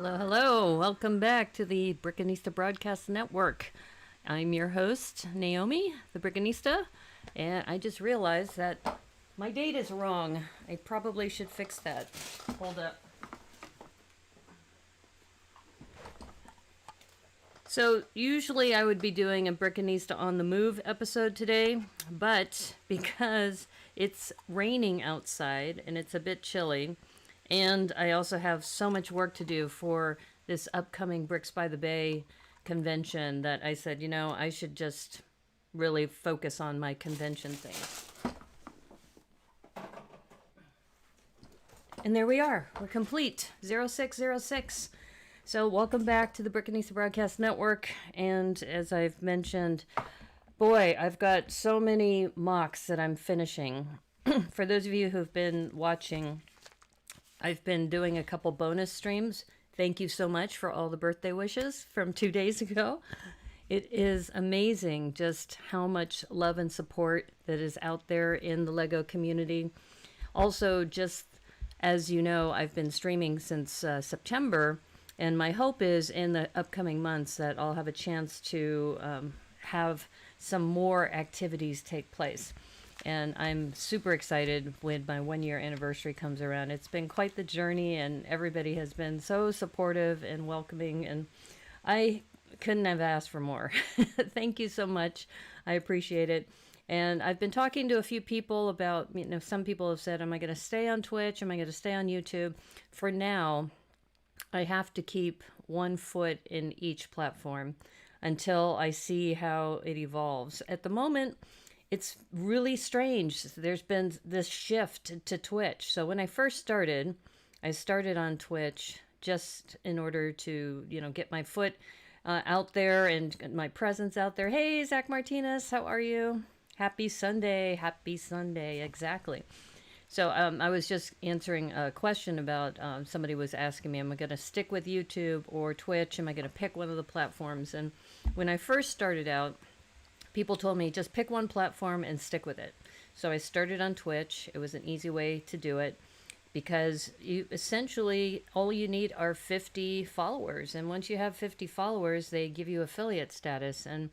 Hello, hello. Welcome back to the Brickanista Broadcast Network. I'm your host, Naomi, the Brickanista, and I just realized that my date is wrong. I probably should fix that. Hold up. So, usually I would be doing a Brickanista on the Move episode today, but because it's raining outside and it's a bit chilly, and I also have so much work to do for this upcoming Bricks by the Bay convention that I said, you know, I should just really focus on my convention things. And there we are. We're complete. 0606. So welcome back to the Brickanista Broadcast Network. And as I've mentioned, boy, I've got so many MOCs that I'm finishing. For those of you who've been watching, I've been doing a couple bonus streams. Thank you so much for all the birthday wishes from 2 days ago. It is amazing just how much love and support that is out there in the Lego community. Also, just as you know, I've been streaming since September, and my hope is in the upcoming months that I'll have a chance to have some more activities take place. And I'm super excited when my 1 year anniversary comes around. It's been quite the journey, and everybody has been so supportive and welcoming, and I couldn't have asked for more. Thank you so much. I appreciate it. And I've been talking to a few people about, you know, some people have said, am I going to stay on Twitch? Am I going to stay on YouTube? For now, I have to keep 1 foot in each platform until I see how it evolves. At the moment, it's really strange. There's been this shift to Twitch. So when I first started, I started on Twitch just in order to, you know, get my foot out there and my presence out there. Hey, Zach Martinez, how are you? Happy Sunday. Happy Sunday. Exactly. So I was just answering a question about somebody was asking me, am I going to stick with YouTube or Twitch? Am I going to pick one of the platforms? And when I first started out, people told me just pick one platform and stick with it. So I started on Twitch. It was an easy way to do it because you essentially all you need are 50 followers. And once you have 50 followers, they give you affiliate status. And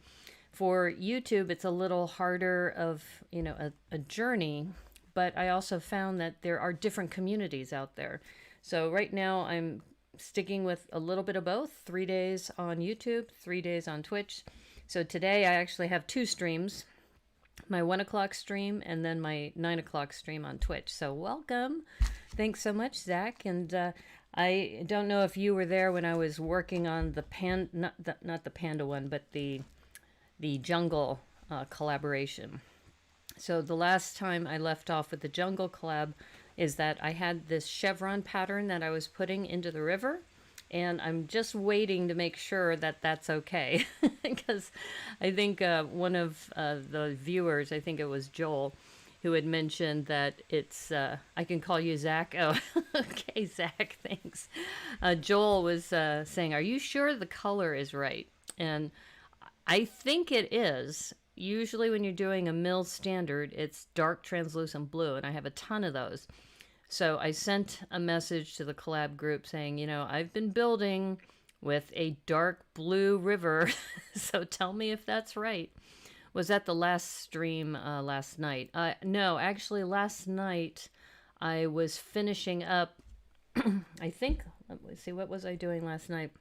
for YouTube, it's a little harder of, you know, a journey. But I also found that there are different communities out there. So right now I'm sticking with a little bit of both, 3 days on YouTube, 3 days on Twitch. So today I actually have 2 streams, my 1 o'clock stream and then my 9 o'clock stream on Twitch. So welcome. Thanks so much, Zach. And I don't know if you were there when I was working on the not the panda one, but the jungle collaboration. So the last time I left off with the jungle collab is that I had this chevron pattern that I was putting into the river. And I'm just waiting to make sure that that's okay. Because I think one of the viewers, I think it was Joel, who had mentioned that it's, I can call you Zach. Oh, okay, Zach, thanks. Joel was saying, are you sure the color is right? And I think it is. Usually when you're doing a mill standard, it's dark translucent blue, and I have a ton of those. So I sent a message to the collab group saying, you know, I've been building with a dark blue river, so tell me if that's right. Was that the last stream last night? No, actually last night I was finishing up, I think, let's see, what was I doing last night?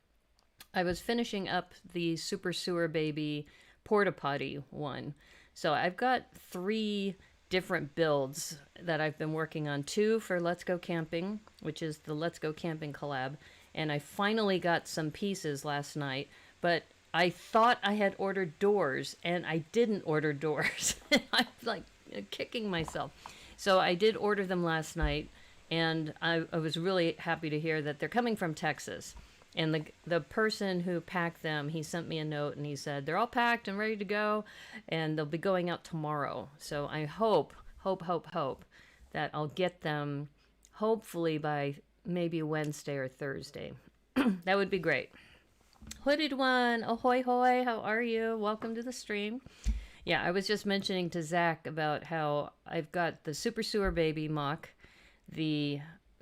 I was finishing up the Super Sewer Baby Porta Potty one. So I've got 3 different builds that I've been working on. 2 for Let's Go Camping, which is the Let's Go Camping collab. And I finally got some pieces last night, but I thought I had ordered doors and I didn't order doors. I'm like kicking myself. So I did order them last night, and I was really happy to hear that they're coming from Texas. And the person who packed them, he sent me a note and he said, they're all packed and ready to go, and they'll be going out tomorrow. So I hope that I'll get them hopefully by maybe Wednesday or Thursday. That would be great. Hooded one, ahoy hoy, how are you? Welcome to the stream. Yeah, I was just mentioning to Zach about how I've got the Super Sewer Baby MOC, the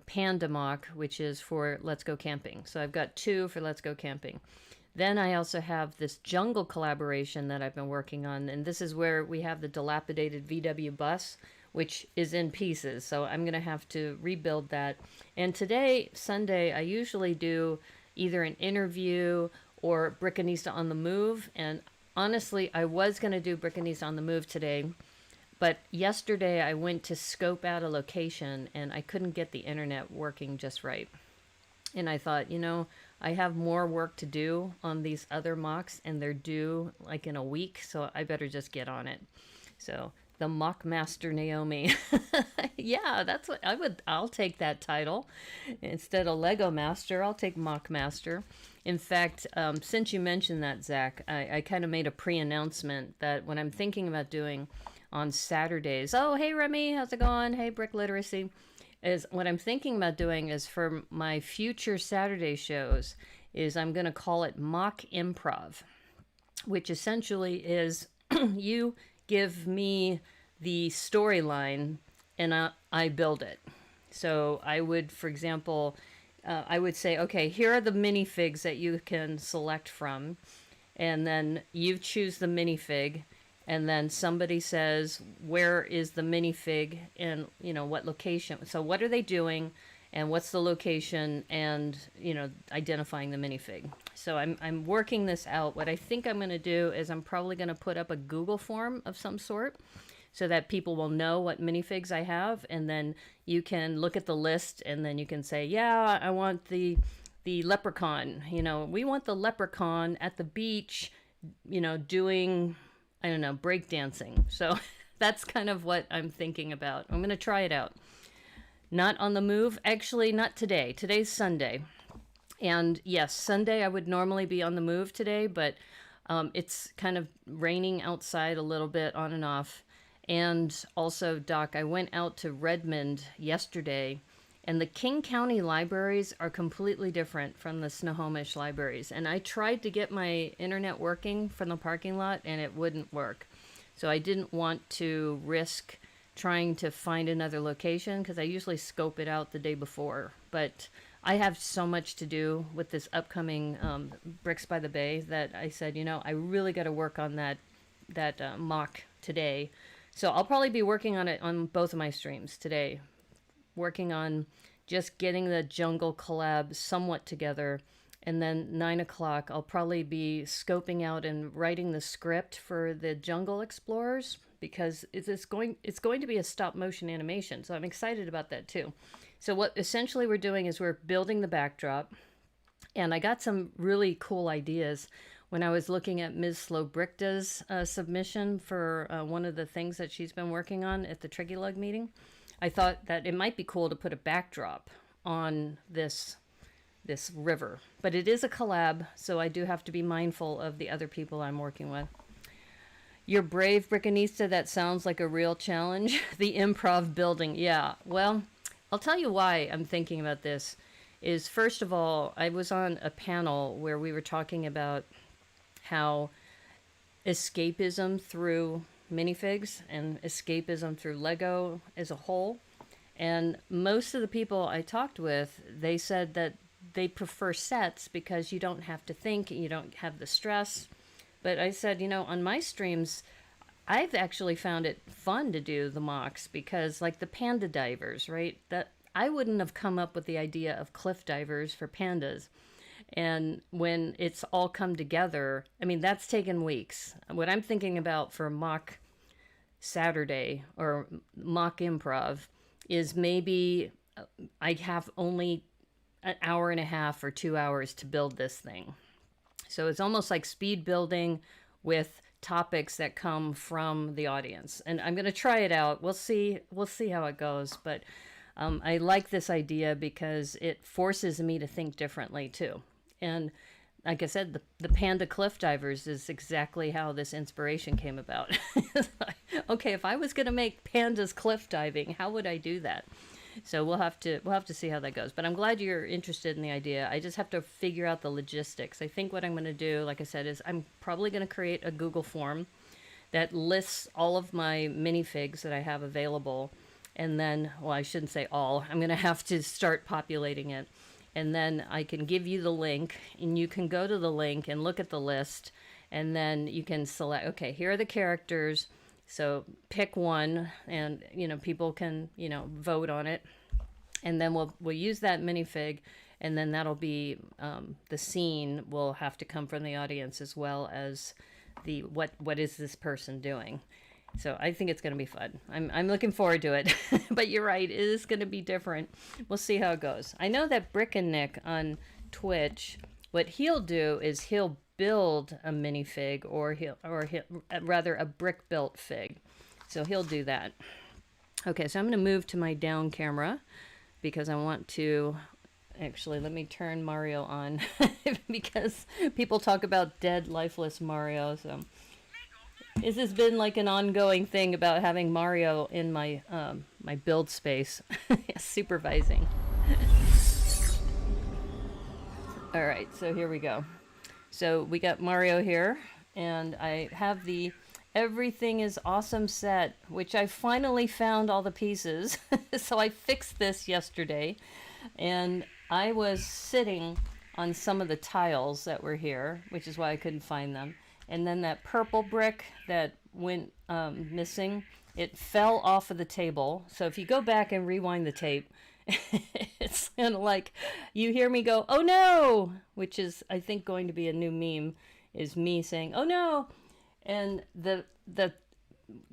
Panda MOC, which is for Let's Go Camping. So I've got 2 for Let's Go Camping. Then I also have this jungle collaboration that I've been working on, and this is where we have the dilapidated VW bus, which is in pieces. So I'm going to have to rebuild that. And today, Sunday, I usually do either an interview or Brickanista on the Move. And honestly, I was going to do Brickanista on the Move today, but yesterday I went to scope out a location and I couldn't get the internet working just right. And I thought, you know, I have more work to do on these other MOCs and they're due like in a week, so I better just get on it. So the MOC Master Naomi. Yeah, that's what I'll take that title. Instead of Lego Master, I'll take MOC Master. In fact, since you mentioned that, Zach, I kind of made a pre-announcement that what I'm thinking about doing on Saturdays. Oh, hey Remy, how's it going? Hey Brick Literacy. Is what I'm thinking about doing is for my future Saturday shows is I'm going to call it mock improv, which essentially is you give me the storyline and I build it. So I would, for example, I would say, okay, here are the minifigs that you can select from, and then you choose the minifig. And then somebody says, where is the minifig and, you know, what location? So what are they doing and what's the location and, you know, identifying the minifig. So I'm working this out. What I think I'm going to do is I'm probably going to put up a Google form of some sort so that people will know what minifigs I have. And then you can look at the list and then you can say, yeah, I want the leprechaun. You know, we want the leprechaun at the beach, you know, doing... I don't know, breakdancing. So that's kind of what I'm thinking about. I'm going to try it out. Not on the move. Actually, not today. Today's Sunday. And yes, Sunday I would normally be on the move today, but it's kind of raining outside a little bit on and off. And also, Doc, I went out to Redmond yesterday, and the King County libraries are completely different from the Snohomish libraries. And I tried to get my internet working from the parking lot, and it wouldn't work. So I didn't want to risk trying to find another location, because I usually scope it out the day before. But I have so much to do with this upcoming Bricks by the Bay that I said, you know, I really got to work on that MOC today. So I'll probably be working on it on both of my streams today. Working on just getting the jungle collab somewhat together, and then 9 o'clock I'll probably be scoping out and writing the script for the Jungle Explorers, because it's going to be a stop motion animation, so I'm excited about that too. So what essentially we're doing is we're building the backdrop, and I got some really cool ideas when I was looking at Ms. Slowbrickda's submission for one of the things that she's been working on at the Triggy Lug meeting. I thought that it might be cool to put a backdrop on this river. But it is a collab, so I do have to be mindful of the other people I'm working with. You're brave, Brickanista. That sounds like a real challenge. The improv building. Yeah, well, I'll tell you why I'm thinking about this. Is first of all, I was on a panel where we were talking about how escapism through minifigs and escapism through Lego as a whole. And most of the people I talked with, they said that they prefer sets because you don't have to think, you don't have the stress. But I said, you know, on my streams, I've actually found it fun to do the MOCs because like the panda divers, right? That I wouldn't have come up with the idea of cliff divers for pandas. And when it's all come together, I mean, that's taken weeks. What I'm thinking about for mock Saturday or mock improv is maybe I have only an hour and a half or 2 hours to build this thing. So it's almost like speed building with topics that come from the audience. And I'm going to try it out. We'll see how it goes. But I like this idea because it forces me to think differently too. And like I said, the panda cliff divers is exactly how this inspiration came about. Okay, if I was going to make pandas cliff diving, how would I do that? So we'll have to see how that goes. But I'm glad you're interested in the idea. I just have to figure out the logistics. I think what I'm going to do, like I said, is I'm probably going to create a Google form that lists all of my minifigs that I have available. And then, well, I shouldn't say all. I'm going to have to start populating it. And then I can give you the link, and you can go to the link and look at the list, and then you can select, okay, here are the characters. So pick one, and, you know, people can, you know, vote on it. And then we'll use that minifig, and then that'll be the scene will have to come from the audience, as well as the what is this person doing. So I think it's going to be fun. I'm looking forward to it. But you're right, it is going to be different. We'll see how it goes. I know that Brick and on Twitch, what he'll do is he'll build a minifig, or he'll rather a brick built fig. So he'll do that. Okay, so I'm going to move to my down camera, because I want to, actually, let me turn Mario on, because people talk about dead, lifeless Mario. So this has been like an ongoing thing about having Mario in my my build space, supervising. All right, so here we go. So we got Mario here, and I have the Everything is Awesome set, which I finally found all the pieces. So I fixed this yesterday, and I was sitting on some of the tiles that were here, which is why I couldn't find them. And then that purple brick that went missing, it fell off of the table. So if you go back and rewind the tape, it's kind of like you hear me go, "Oh no," which is, I think, going to be a new meme, is me saying, "Oh no." And the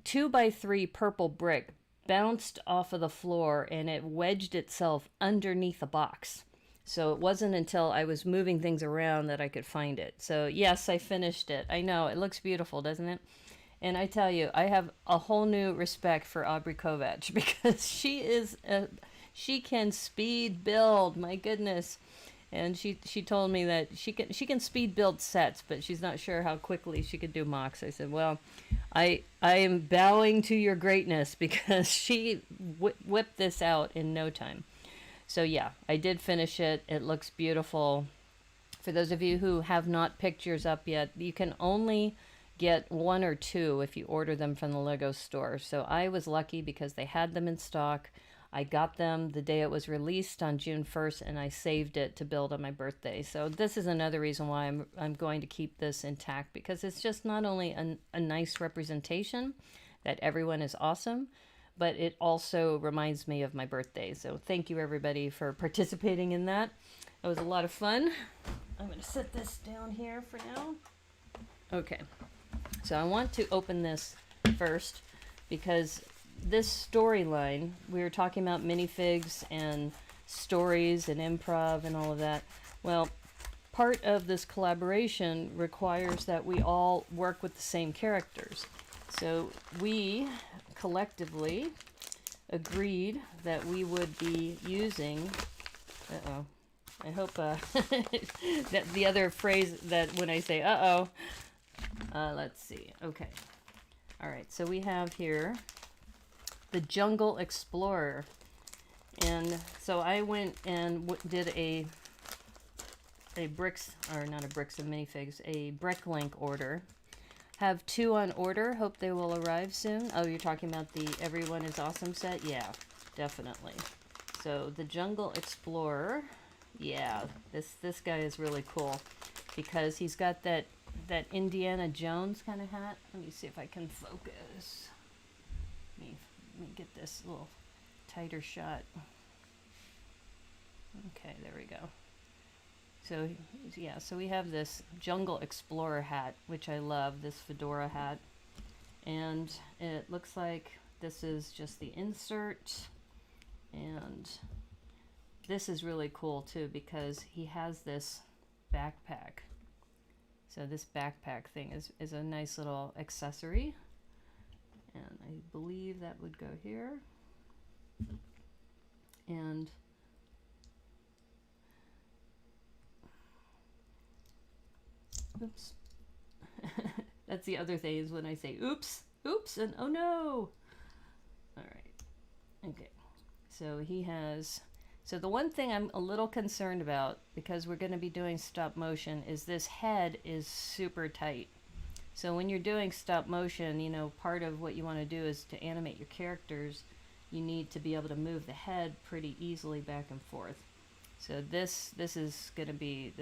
2x3 purple brick bounced off of the floor, and it wedged itself underneath a box. So it wasn't until I was moving things around that I could find it. So yes, I finished it. I know, it looks beautiful, doesn't it? And I tell you, I have a whole new respect for Aubrey Kovacs, because she can speed build, my goodness. And she told me that she can speed build sets, but she's not sure how quickly she could do MOCs. I said, well, I am bowing to your greatness, because she whipped this out in no time. So yeah, I did finish it. It looks beautiful. For those of you who have not picked yours up yet, you can only get 1 or 2 if you order them from the Lego store. So I was lucky because they had them in stock. I got them the day it was released on June 1st, and I saved it to build on my birthday. So this is another reason why I'm going to keep this intact, because it's just not only a nice representation that everyone is awesome, but it also reminds me of my birthday. So thank you, everybody, for participating in that. It was a lot of fun. I'm going to set this down here for now. Okay, so I want to open this first, because this storyline, we were talking about minifigs and stories and improv and all of that. Well, part of this collaboration requires that we all work with the same characters. So we collectively agreed that we would be using, I hope that the other phrase that when I say let's see. Okay. All right. So we have here the Jungle Explorer. And so I went and did a bricks, or not a bricks and minifigs, a Bricklink order. Have 2 on order. Hope they will arrive soon. Oh, you're talking about the Everyone is Awesome set? Yeah, definitely. So the Jungle Explorer, yeah, this guy is really cool, because he's got that Indiana Jones kind of hat. Let me see if I can focus. Let me get this a little tighter shot. Okay, there we go. So yeah, so we have this Jungle Explorer hat, which I love, this fedora hat. And it looks like this is just the insert. And this is really cool too, because he has this backpack. So this backpack thing is a nice little accessory. And I believe that would go here. And oops. That's the other thing, is when I say oops, and oh no. All right. Okay. So he has, so the one thing I'm a little concerned about, because we're going to be doing stop motion, is this head is super tight. So when you're doing stop motion, you know, part of what you want to do is to animate your characters. you need to be able to move the head pretty easily back and forth. So this is gonna be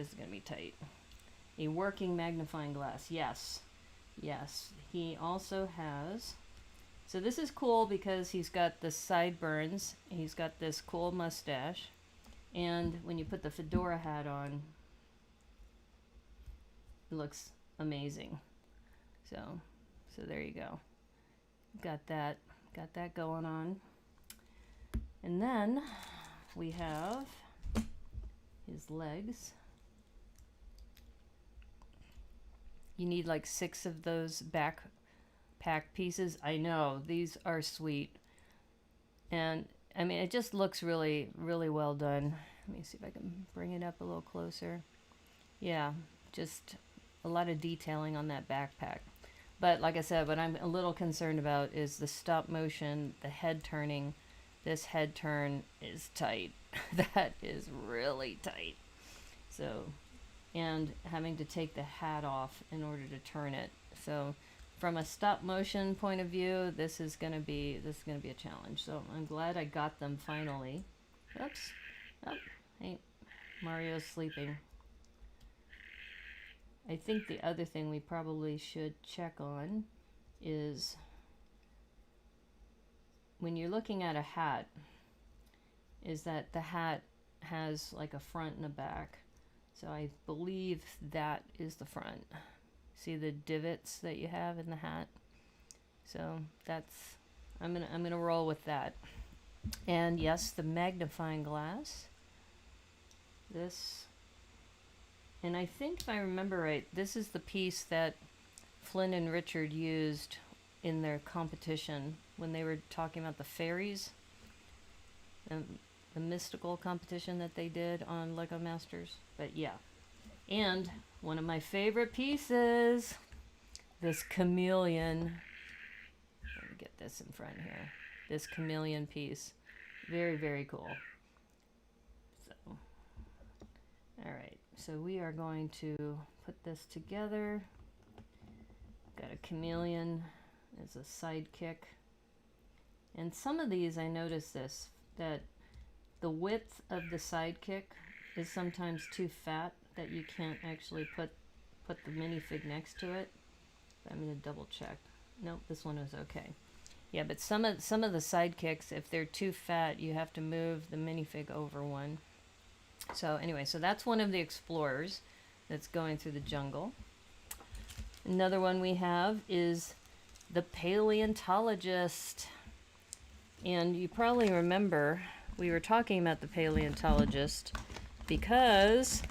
tight. A working magnifying glass, yes. Yes, he also has, so this is cool because he's got the sideburns, he's got this cool mustache, and when you put the fedora hat on, it looks amazing. So there you go. Got that going on. And then we have his legs. You need like 6 of those backpack pieces. I know, these are sweet. And I mean, it just looks really, really well done. Let me see if I can bring it up a little closer. Yeah, just a lot of detailing on that backpack. But like I said, what I'm a little concerned about is the stop motion, the head turning. This head turn is tight. That is really tight. So, and having to take the hat off in order to turn it. So from a stop motion point of view, this is gonna be a challenge. So I'm glad I got them finally. Oops. Oh, hey, Mario's sleeping. I think the other thing we probably should check on is when you're looking at a hat, is that the hat has like a front and a back. So I believe that is the front. See the divots that you have in the hat? So that's, I'm gonna roll with that. And yes, the magnifying glass. This, and I think if I remember right, this is the piece that Flynn and Richard used in their competition when they were talking about the fairies and the mystical competition that they did on Lego Masters. But yeah, and one of my favorite pieces, this chameleon. Let me get this in front here. This chameleon piece, very, very cool. So, all right, so we are going to put this together. Got a chameleon as a sidekick. And some of these, I noticed this, that the width of the sidekick is sometimes too fat, that you can't actually put the minifig next to it. I'm gonna double check. Nope, this one is okay. Yeah, but some of the sidekicks, if they're too fat, you have to move the minifig over one. So anyway, so that's one of the explorers that's going through the jungle. Another one we have is the paleontologist. And you probably remember we were talking about the paleontologist because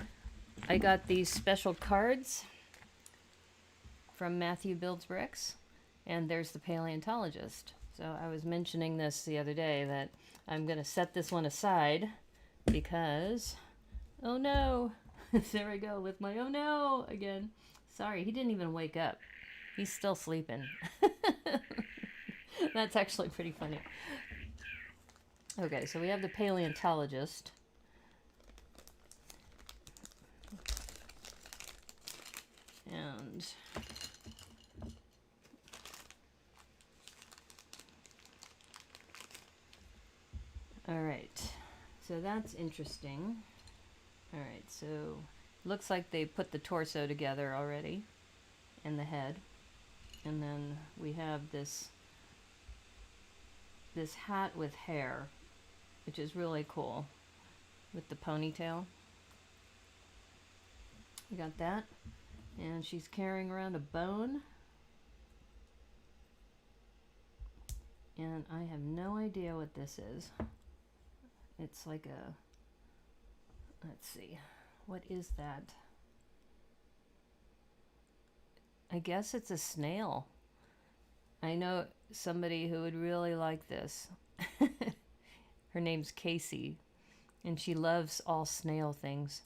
I got these special cards from Matthew Builds Bricks, and there's the paleontologist. So I was mentioning this the other day that I'm going to set this one aside because, oh no, there I go with my oh no again. Sorry, he didn't even wake up. He's still sleeping. That's actually pretty funny. Okay, so we have the paleontologist. And all right, so that's interesting. All right, so looks like they put the torso together already and the head. And then we have this hat with hair, which is really cool, with the ponytail. We got that. And she's carrying around a bone. And I have no idea what this is. It's like a, let's see, what is that? I guess it's a snail. I know somebody who would really like this. Her name's Casey, and she loves all snail things.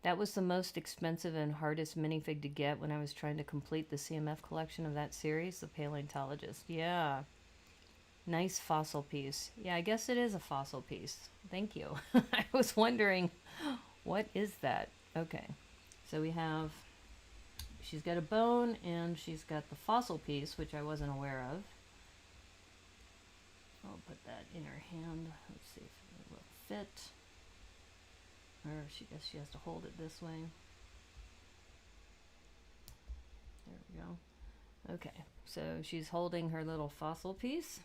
That was the most expensive and hardest minifig to get when I was trying to complete the CMF collection of that series, the paleontologist. Yeah. Nice fossil piece. Yeah, I guess it is a fossil piece. Thank you. I was wondering, what is that? Okay. So we have, she's got a bone and she's got the fossil piece, which I wasn't aware of. I'll put that in her hand. Let's see if it will fit. Or she guess she has to hold it this way. There we go. Okay, so she's holding her little fossil piece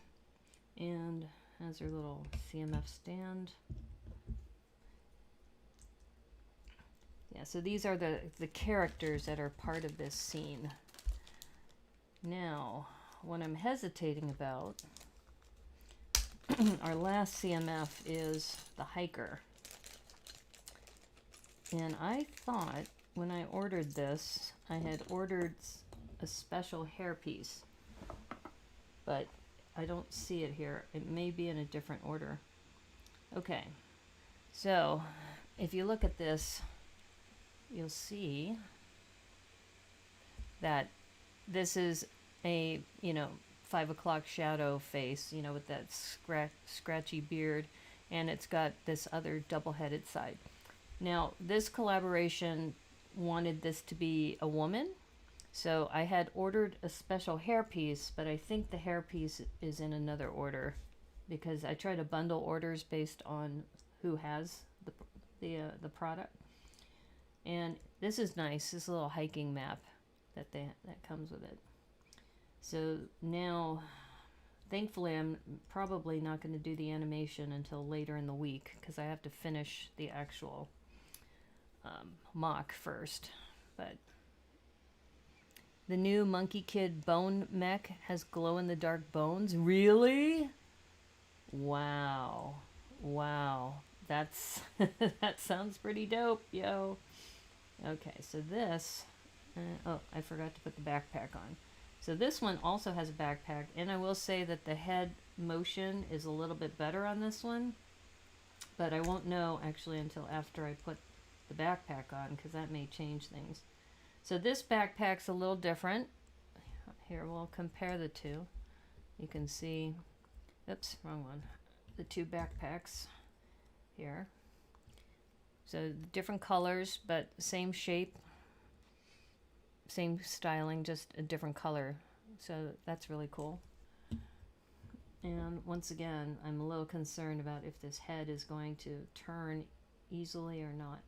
and has her little CMF stand. Yeah, so these are the characters that are part of this scene. Now, what I'm hesitating about, our last CMF is the hiker. And I thought when I ordered this, I had ordered a special hairpiece, but I don't see it here. It may be in a different order. Okay, so if you look at this, you'll see that this is a, 5 o'clock shadow face, with that scratchy beard, and it's got this other double-headed side. Now, this collaboration wanted this to be a woman, so I had ordered a special hairpiece, but I think the hairpiece is in another order because I try to bundle orders based on who has the product. And this is nice, this little hiking map that comes with it. So now, thankfully, I'm probably not going to do the animation until later in the week because I have to finish the actual MOC first. But the new Monkey Kid bone mech has glow-in-the-dark bones. Really? Wow. Wow. That's that sounds pretty dope, yo. Okay, so this... oh, I forgot to put the backpack on. So this one also has a backpack, and I will say that the head motion is a little bit better on this one, but I won't know actually until after I put the backpack on, because that may change things. So this backpack's a little different. Here, we'll compare the two. You can see, oops, wrong one. The two backpacks here. So different colors, but same shape, same styling, just a different color. So that's really cool. And once again, I'm a little concerned about if this head is going to turn easily or not.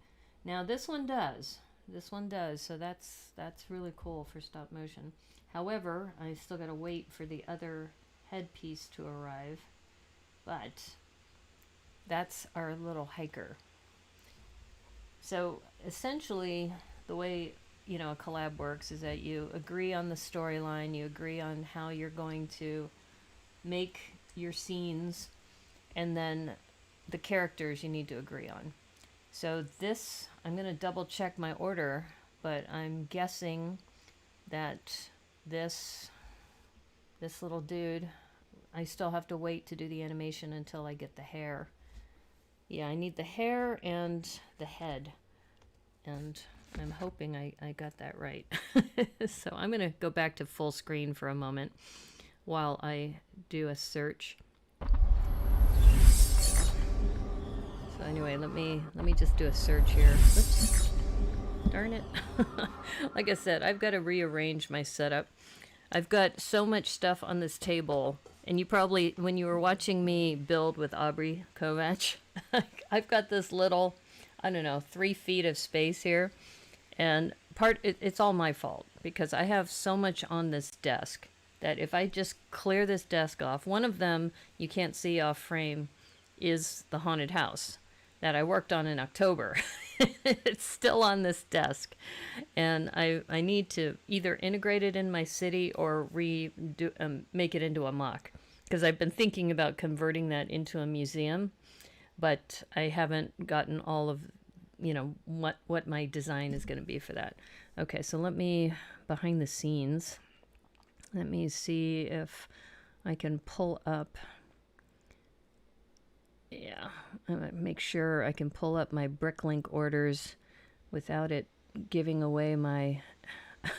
Now this one does. This one does, so that's really cool for stop motion. However, I still gotta wait for the other headpiece to arrive. But that's our little hiker. So essentially, the way a collab works is that you agree on the storyline, you agree on how you're going to make your scenes, and then the characters you need to agree on. So this, I'm going to double check my order, but I'm guessing that this little dude, I still have to wait to do the animation until I get the hair. Yeah, I need the hair and the head, and I'm hoping I got that right. So I'm going to go back to full screen for a moment while I do a search. So anyway, let me just do a search here. Oops. Darn it. Like I said, I've got to rearrange my setup. I've got so much stuff on this table, and you probably, when you were watching me build with Aubrey Kovach, I've got this little, 3 feet of space here. And it's all my fault because I have so much on this desk that if I just clear this desk off, one of them you can't see off frame is the haunted house that I worked on in October. It's still on this desk, and I need to either integrate it in my city or make it into a MOC, because I've been thinking about converting that into a museum, but I haven't gotten all of what my design is going to be for that. Okay, so let me, behind the scenes, let me see if I can pull up, yeah, I'm going to make sure I can pull up my Bricklink orders without it giving away my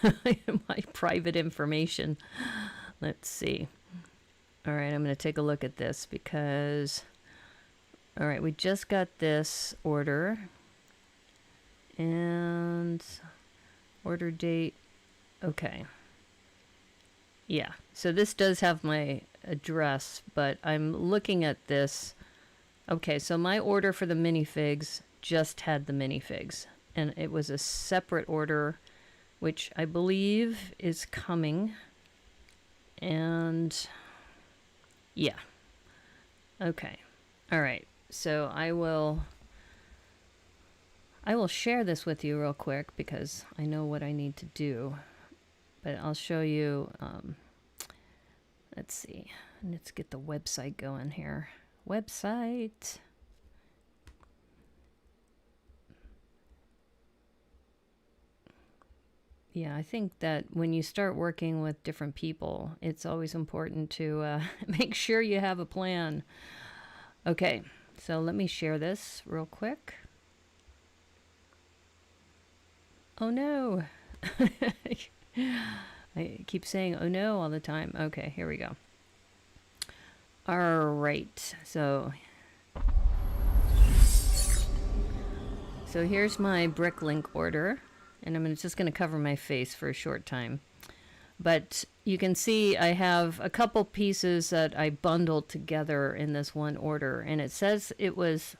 my private information. Let's see. All right, I'm going to take a look at this because, all right, we just got this order. And order date, okay. Yeah, so this does have my address, but I'm looking at this. Okay, so my order for the minifigs just had the minifigs, and it was a separate order, which I believe is coming. And yeah. Okay. All right. So I will share this with you real quick because I know what I need to do. But I'll show you. Let's see. Let's get the website going here. Website. Yeah, I think that when you start working with different people, it's always important to make sure you have a plan. Okay, so let me share this real quick. Oh no. I keep saying oh no all the time. Okay, here we go. All right, so here's my Bricklink order, and I'm just going to cover my face for a short time. But you can see I have a couple pieces that I bundled together in this one order, and it says it was,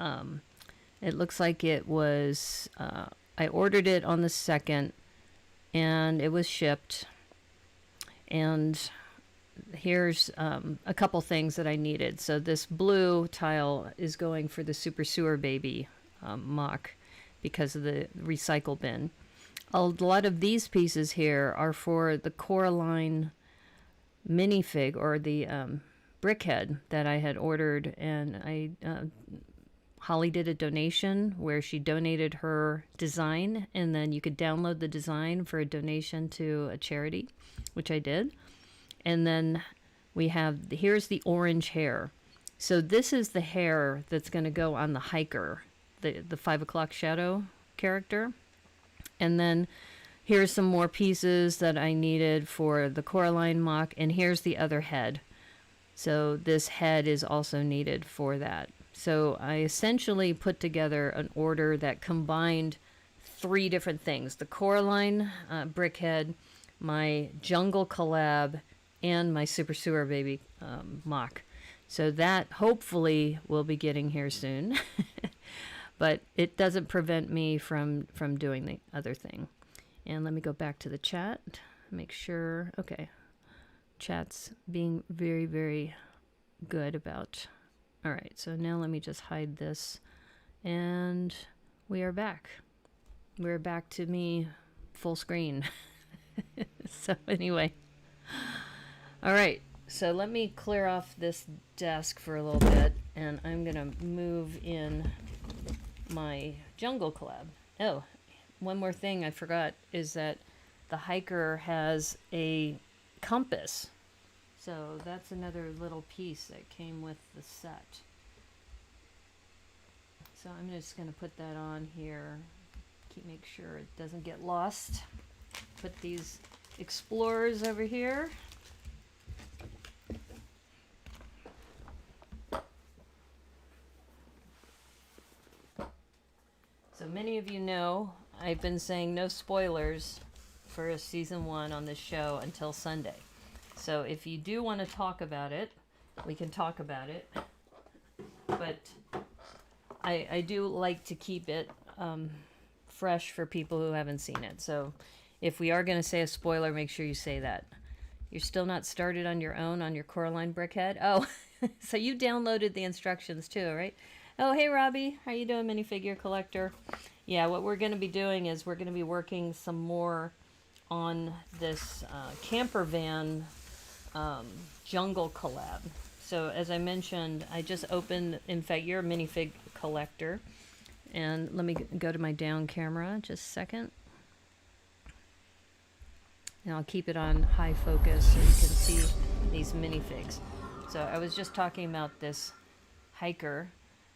it looks like it was, I ordered it on the 2nd, and it was shipped. And here's a couple things that I needed. So this blue tile is going for the Super Sewer Baby MOC because of the recycle bin. A lot of these pieces here are for the Coraline minifig, or the brickhead that I had ordered, and Holly did a donation where she donated her design, and then you could download the design for a donation to a charity, which I did. And then we have, here's the orange hair. So this is the hair that's going to go on the hiker, the 5 o'clock shadow character. And then here's some more pieces that I needed for the Coraline MOC, and here's the other head. So this head is also needed for that. So I essentially put together an order that combined 3 different things: the Coraline brickhead, my jungle collab, and my Super Sewer Baby MOC. So that hopefully will be getting here soon. But it doesn't prevent me from doing the other thing. And let me go back to the chat, make sure. Okay, chat's being very, very good about. All right, so now let me just hide this, and we are back. We're back to me full screen. So anyway, all right, so let me clear off this desk for a little bit, and I'm gonna move in my jungle collab. Oh, one more thing I forgot is that the hiker has a compass. So that's another little piece that came with the set. So I'm just going to put that on here. Make sure it doesn't get lost. Put these explorers over here. So many of you know I've been saying no spoilers for season 1 on this show until Sunday. So if you do want to talk about it, we can talk about it. But I do like to keep it fresh for people who haven't seen it. So if we are going to say a spoiler, make sure you say that. You're still not started on your own on your Coraline brickhead? Oh, so you downloaded the instructions too, right? Oh, hey, Robbie. How you doing, minifigure collector? Yeah, what we're going to be doing is we're going to be working some more on this camper van jungle collab. So as I mentioned, I just opened, in fact, you're a minifig collector. And let me go to my down camera just a second. And I'll keep it on high focus so you can see these minifigs. So I was just talking about this hiker.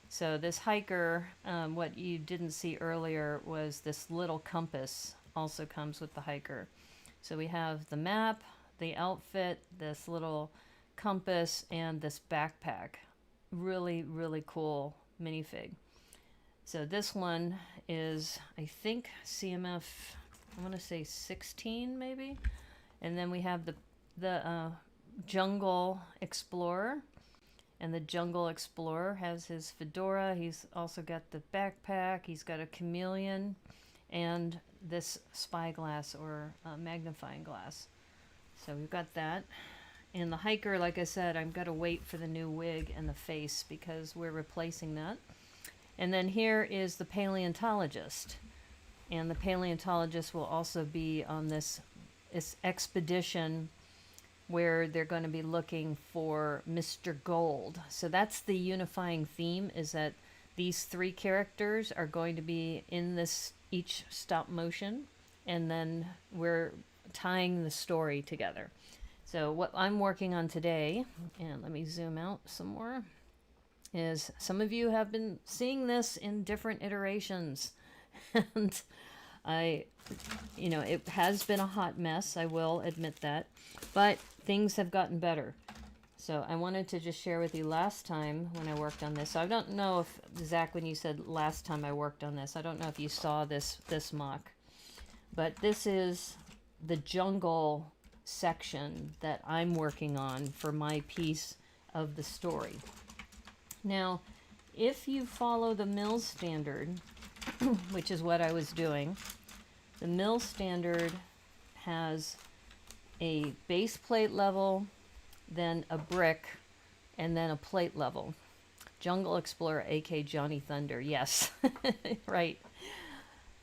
So this hiker, what you didn't see earlier was this little compass also comes with the hiker. So we have the map, the outfit, this little compass, and this backpack. Really, really cool minifig. So this one is, I think, CMF, I want to say 16 maybe. And then we have the Jungle Explorer. And the Jungle Explorer has his fedora. He's also got the backpack. He's got a chameleon and this spyglass or magnifying glass. So we've got that. And the hiker, like I said, I've got to wait for the new wig and the face because we're replacing that. And then here is the paleontologist. And the paleontologist will also be on this expedition where they're going to be looking for Mr. Gold. So that's the unifying theme, is that these three characters are going to be in this each stop motion, and then we're tying the story together. So what I'm working on today, and let me zoom out some more, is some of you have been seeing this in different iterations. And it has been a hot mess, I will admit that, but things have gotten better. So I wanted to just share with you last time when I worked on this. So I don't know if, Zach, when you said last time I worked on this, I don't know if you saw this MOC, but this is the jungle section that I'm working on for my piece of the story. Now, if you follow the mill standard, which is what I was doing, the mill standard has a base plate level, then a brick, and then a plate level. Jungle Explorer, aka Johnny Thunder, yes, right.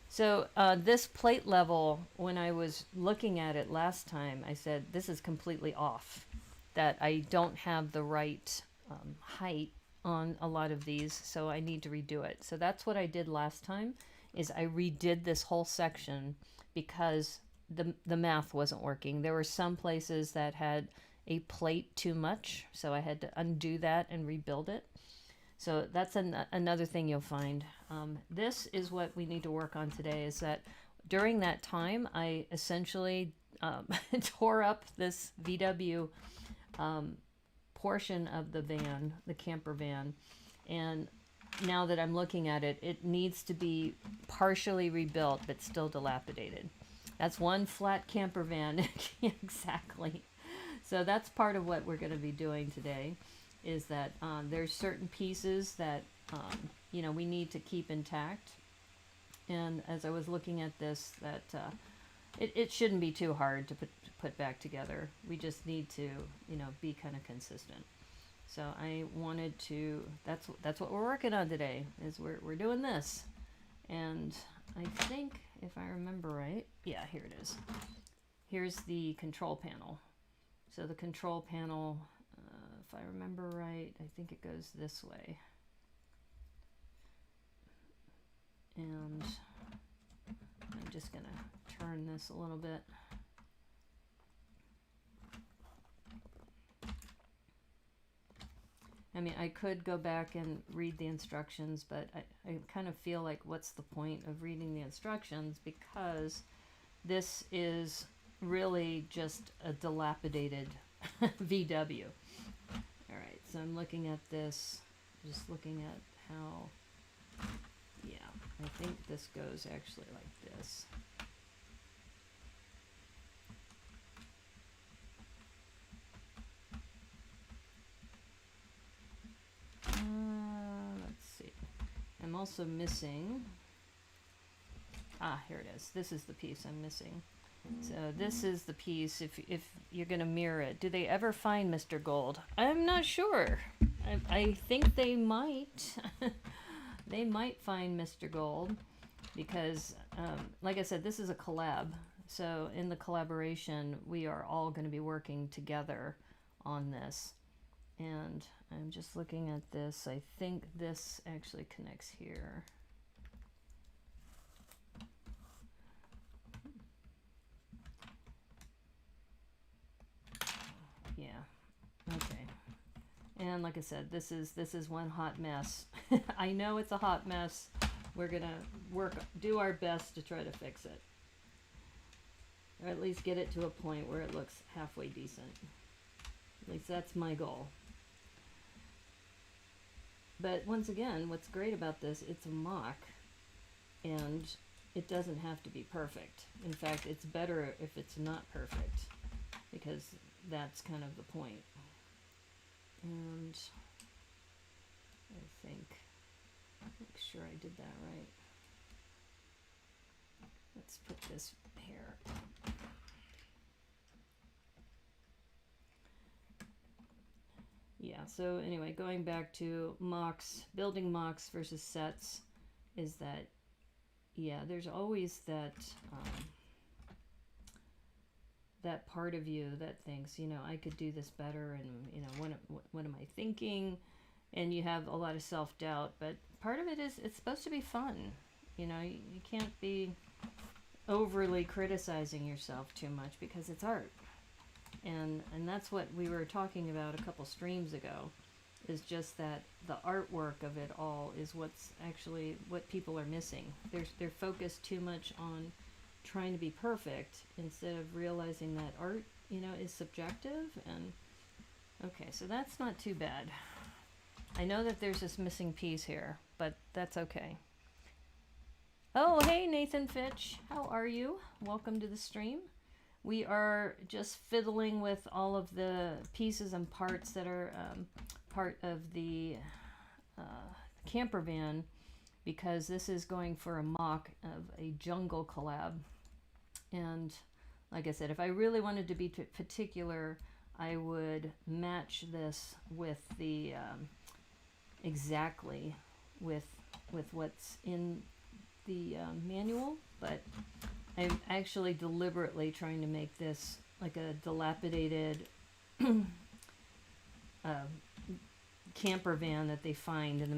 So this plate level, when I was looking at it last time, I said, this is completely off, that I don't have the right height on a lot of these, so I need to redo it. So that's what I did last time, is I redid this whole section because the math wasn't working. There were some places that had a plate too much, so I had to undo that and rebuild it. So that's another thing you'll find. This is what we need to work on today, is that during that time, I essentially tore up this VW portion of the van, the camper van, and now that I'm looking at it, it needs to be partially rebuilt but still dilapidated. That's one flat camper van. Exactly. So that's part of what we're going to be doing today, is that there's certain pieces that we need to keep intact. And as I was looking at this, that it shouldn't be too hard to put back together. We just need to be kind of consistent. So I wanted to, that's what we're working on today, is we're doing this. And I think, if I remember right, yeah, here it is. Here's the control panel. So the control panel, if I remember right, I think it goes this way. And I'm just going to turn this a little bit. I mean, I could go back and read the instructions, but I kind of feel like, what's the point of reading the instructions? Because this is really just a dilapidated VW. All right, so I'm looking at this, just looking at how, yeah, I think this goes actually like this. Let's see. I'm also missing. Here it is. This is the piece I'm missing. So this is the piece. If you're going to mirror it, do they ever find Mr. Gold? I'm not sure. I think they might. They might find Mr. Gold because, like I said, this is a collab. So in the collaboration, we are all going to be working together on this. And I'm just looking at this. I think this actually connects here. Yeah. Okay. And like I said, this is one hot mess. I know it's a hot mess. We're gonna do our best to try to fix it, or at least get it to a point where it looks halfway decent. At least that's my goal. But once again, what's great about this, it's a MOC, and it doesn't have to be perfect. In fact, it's better if it's not perfect, because that's kind of the point. And I think, make sure I did that right. Let's put this here. Yeah, so anyway, going back to MOCs, building MOCs versus sets, is that, yeah, there's always that, that part of you that thinks, you know, I could do this better, and, you know, what am I thinking? And you have a lot of self-doubt, but part of it is it's supposed to be fun. You know, you can't be overly criticizing yourself too much because it's art. And that's what we were talking about a couple streams ago, is just that the artwork of it all is what's actually what people are missing. They're focused too much on trying to be perfect instead of realizing that art, you know, is subjective. And okay, so that's not too bad. I know that there's this missing piece here, but that's okay. Oh, hey Nathan Fitch, how are you? Welcome to the stream. We are just fiddling with all of the pieces and parts that are part of the camper van, because this is going for a mock of a jungle collab. And like I said, if I really wanted to be particular, I would match this with the exactly with what's in the manual, but I'm actually deliberately trying to make this like a dilapidated camper van that they find in the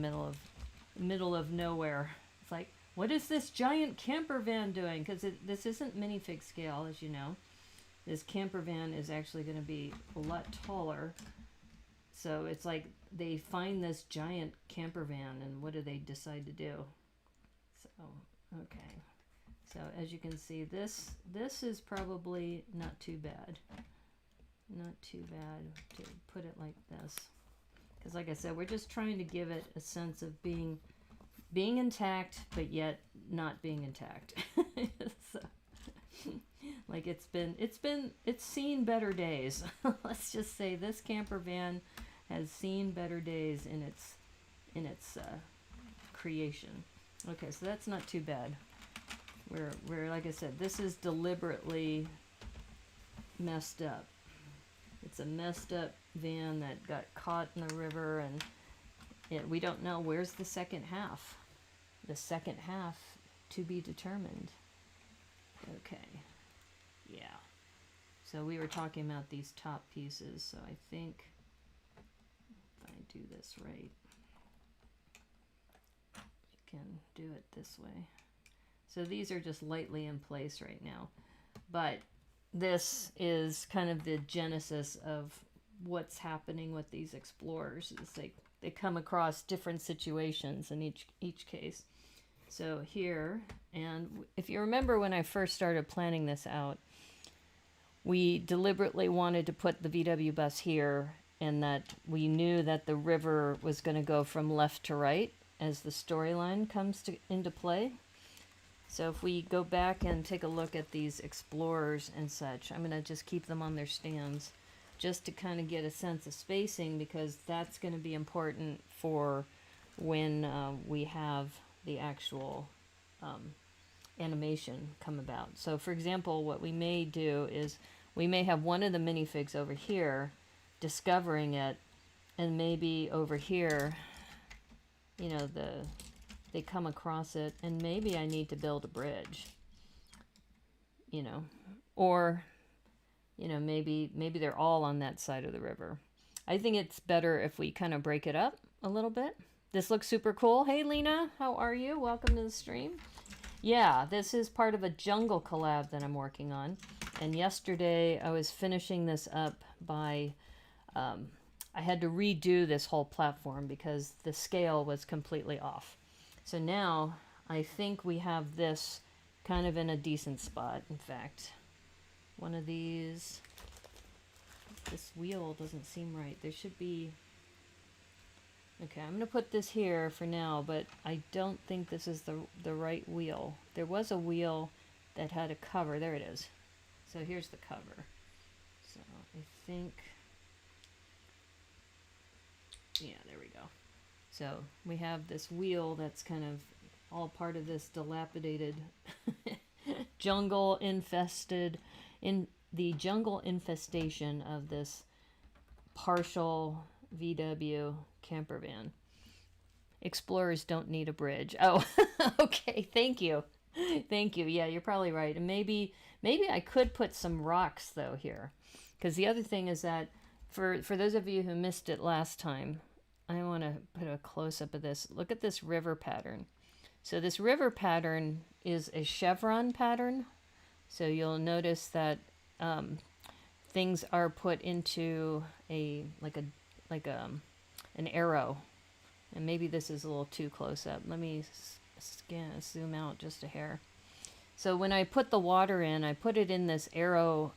middle of nowhere. It's like, what is this giant camper van doing? Because this isn't minifig scale, as you know. This camper van is actually going to be a lot taller. So it's like they find this giant camper van, and what do they decide to do? So, okay. So as you can see, this is probably not too bad. Not too bad to put it like this. Because like I said, we're just trying to give it a sense of being intact, but yet not being intact. So, like it's seen better days. Let's just say this camper van has seen better days in its creation. Okay, so that's not too bad. Where like I said, this is deliberately messed up. It's a messed up van that got caught in the river, and we don't know where's the second half. The second half to be determined. Okay. Yeah. So we were talking about these top pieces, so I think if I do this right, I can do it this way. So these are just lightly in place right now. But this is kind of the genesis of what's happening with these explorers. Is they come across different situations in each case. So here, and if you remember when I first started planning this out, we deliberately wanted to put the VW bus here, and that we knew that the river was going to go from left to right as the storyline comes into play. So if we go back and take a look at these explorers and such, I'm going to just keep them on their stands just to kind of get a sense of spacing, because that's going to be important for when we have the actual animation come about. So for example, what we may do is we may have one of the minifigs over here discovering it, and maybe over here, you know, they come across it, and maybe I need to build a bridge, you know, or, you know, maybe they're all on that side of the river. I think it's better if we kind of break it up a little bit. This looks super cool. Hey Lena, how are you? Welcome to the stream. Yeah, this is part of a jungle collab that I'm working on. And yesterday I was finishing this up by, I had to redo this whole platform because the scale was completely off. So now I think we have this kind of in a decent spot. In fact, one of these, this wheel doesn't seem right. There should be, okay, I'm going to put this here for now, but I don't think this is the right wheel. There was a wheel that had a cover. There it is. So here's the cover. So I think, yeah, there we go. So we have this wheel that's kind of all part of this dilapidated jungle infested, in the jungle infestation of this partial VW camper van. Explorers don't need a bridge. Oh, okay. Thank you. Thank you. Yeah, you're probably right. And maybe I could put some rocks though here, because the other thing is that for those of you who missed it last time, I want to put a close up of this. Look at this river pattern. So this river pattern is a chevron pattern. So you'll notice that things are put into a an arrow. And maybe this is a little too close up. Let me zoom out just a hair. So when I put the water in, I put it in this arrow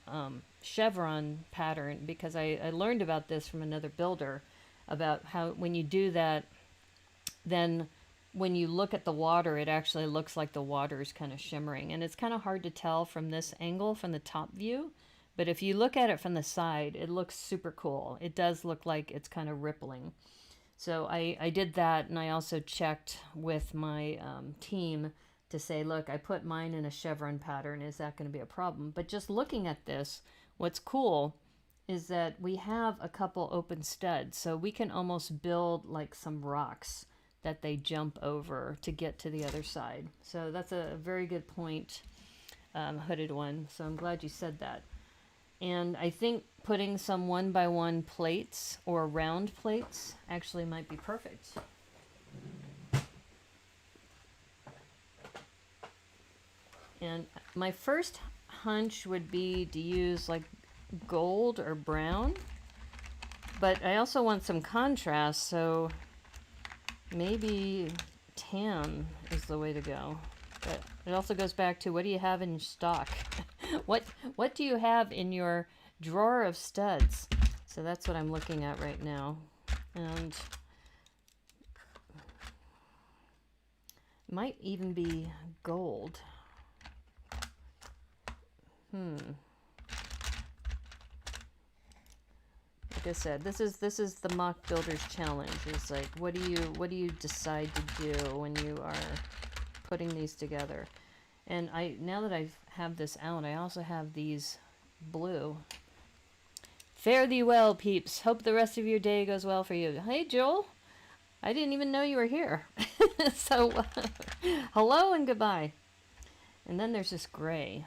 chevron pattern because I learned about this from another builder, about how when you do that, then when you look at the water, it actually looks like the water is kind of shimmering. And it's kind of hard to tell from this angle, from the top view. But if you look at it from the side, it looks super cool. It does look like it's kind of rippling. So I did that, and I also checked with my team to say, look, I put mine in a chevron pattern. Is that going to be a problem? But just looking at this, what's cool is that we have a couple open studs. So we can almost build like some rocks that they jump over to get to the other side. So that's a very good point, Hooded One. So I'm glad you said that. And I think putting some 1x1 plates or round plates actually might be perfect. And my first hunch would be to use like gold or brown, but I also want some contrast, so maybe tan is the way to go. But it also goes back to, what do you have in stock? What do you have in your drawer of studs? So that's what I'm looking at right now. And might even be gold. Like I said, this is the MOC Builders Challenge. It's like, what do you decide to do when you are putting these together? And now that I have this out, I also have these blue. Fare thee well, peeps. Hope the rest of your day goes well for you. Hey, Joel. I didn't even know you were here. So, hello and goodbye. And then there's this gray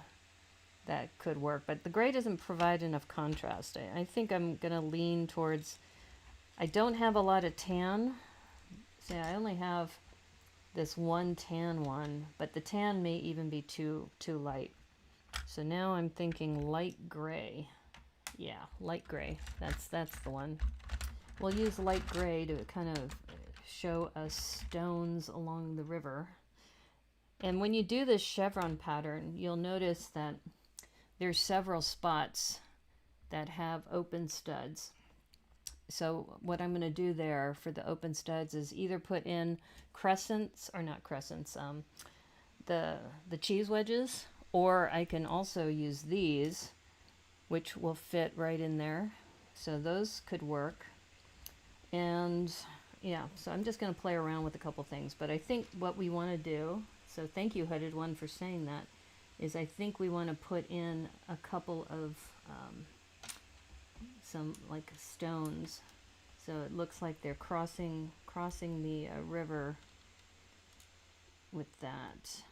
that could work, but the gray doesn't provide enough contrast. I think I'm going to lean towards, I don't have a lot of tan. See, I only have this one tan one, but the tan may even be too light. So now I'm thinking light gray. Yeah, light gray. That's the one. We'll use light gray to kind of show us stones along the river. And when you do this chevron pattern, you'll notice that there's several spots that have open studs. So what I'm going to do there for the open studs is either put in crescents, or not crescents, the cheese wedges, or I can also use these, which will fit right in there. So those could work. And yeah, so I'm just going to play around with a couple things. But I think what we want to do, so thank you, Hooded One, for saying that, is I think we want to put in a couple of some like stones, so it looks like they're crossing the river with that.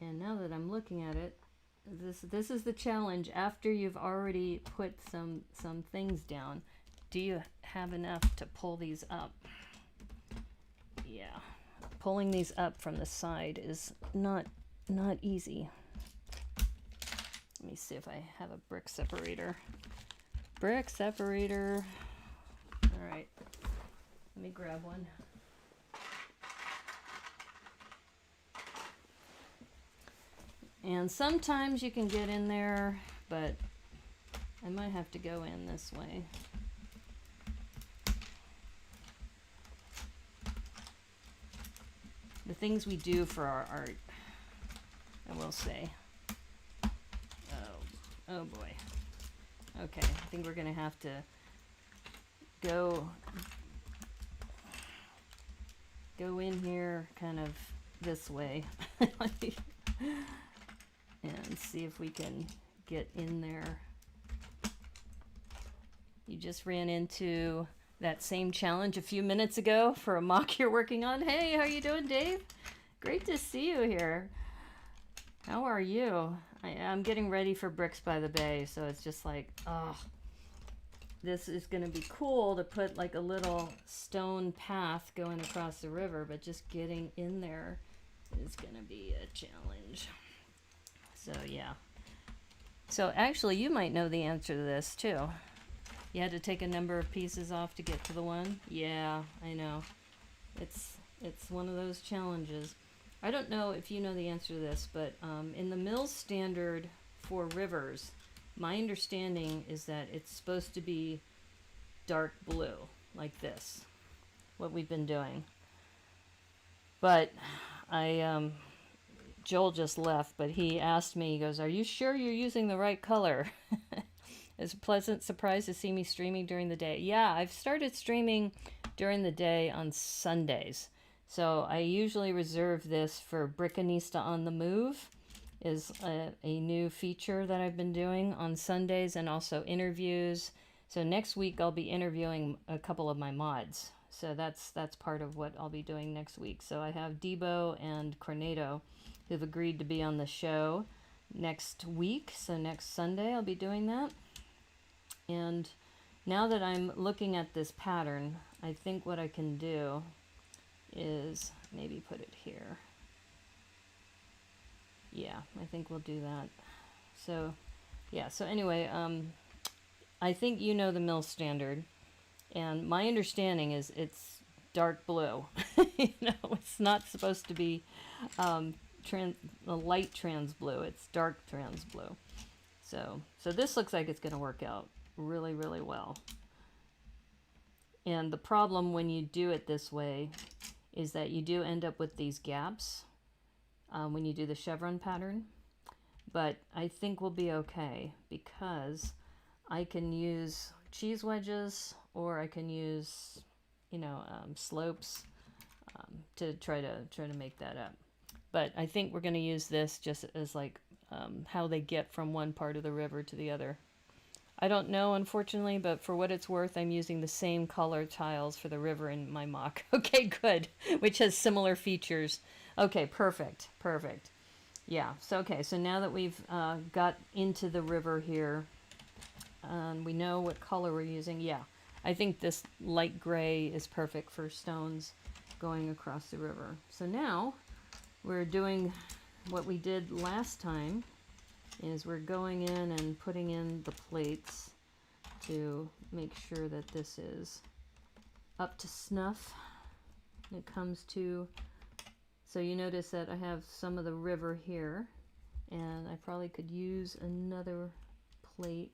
And now that I'm looking at it, this is the challenge. After you've already put some things down, do you have enough to pull these up? Yeah, pulling these up from the side is not easy. Let me see if I have a brick separator. Brick separator. All right, let me grab one. And sometimes you can get in there, but I might have to go in this way. The things we do for our art, I will say. Oh boy. Okay, I think we're gonna have to go in here kind of this way and see if we can get in there. You just ran into that same challenge a few minutes ago for a MOC you're working on. Hey, how you doing, Dave? Great to see you here. How are you? I'm getting ready for Bricks by the Bay, so it's just like, oh, this is going to be cool to put like a little stone path going across the river, but just getting in there is going to be a challenge. So yeah. So actually, you might know the answer to this too. You had to take a number of pieces off to get to the one? Yeah, I know. It's one of those challenges. I don't know if you know the answer to this, but in the mill standard for rivers, my understanding is that it's supposed to be dark blue, like this, what we've been doing. But Joel just left, but he asked me, he goes, "Are you sure you're using the right color?" It's a pleasant surprise to see me streaming during the day. Yeah, I've started streaming during the day on Sundays. So I usually reserve this for Brickanista on the Move, is a new feature that I've been doing on Sundays, and also interviews. So next week I'll be interviewing a couple of my mods. So that's part of what I'll be doing next week. So I have Debo and Cornado who've agreed to be on the show next week. So next Sunday I'll be doing that. And now that I'm looking at this pattern, I think what I can do is maybe put it here. Yeah, I think we'll do that. So yeah, so anyway, I think you know the mill standard, and my understanding is it's dark blue. You know, it's not supposed to be a light trans blue, it's dark trans blue. So this looks like it's going to work out really, really well. And the problem when you do it this way is that you do end up with these gaps when you do the chevron pattern. But I think we'll be okay because I can use cheese wedges, or I can use, you know, slopes to try to make that up. But I think we're going to use this just as like how they get from one part of the river to the other. I don't know, unfortunately, but for what it's worth, I'm using the same color tiles for the river in my MOC. Okay, good. Which has similar features. Okay, perfect. Perfect. Yeah, so okay, so now that we've got into the river here, we know what color we're using. Yeah, I think this light gray is perfect for stones going across the river. So now we're doing what we did last time, is we're going in and putting in the plates to make sure that this is up to snuff when it comes to. So you notice that I have some of the river here, and I probably could use another plate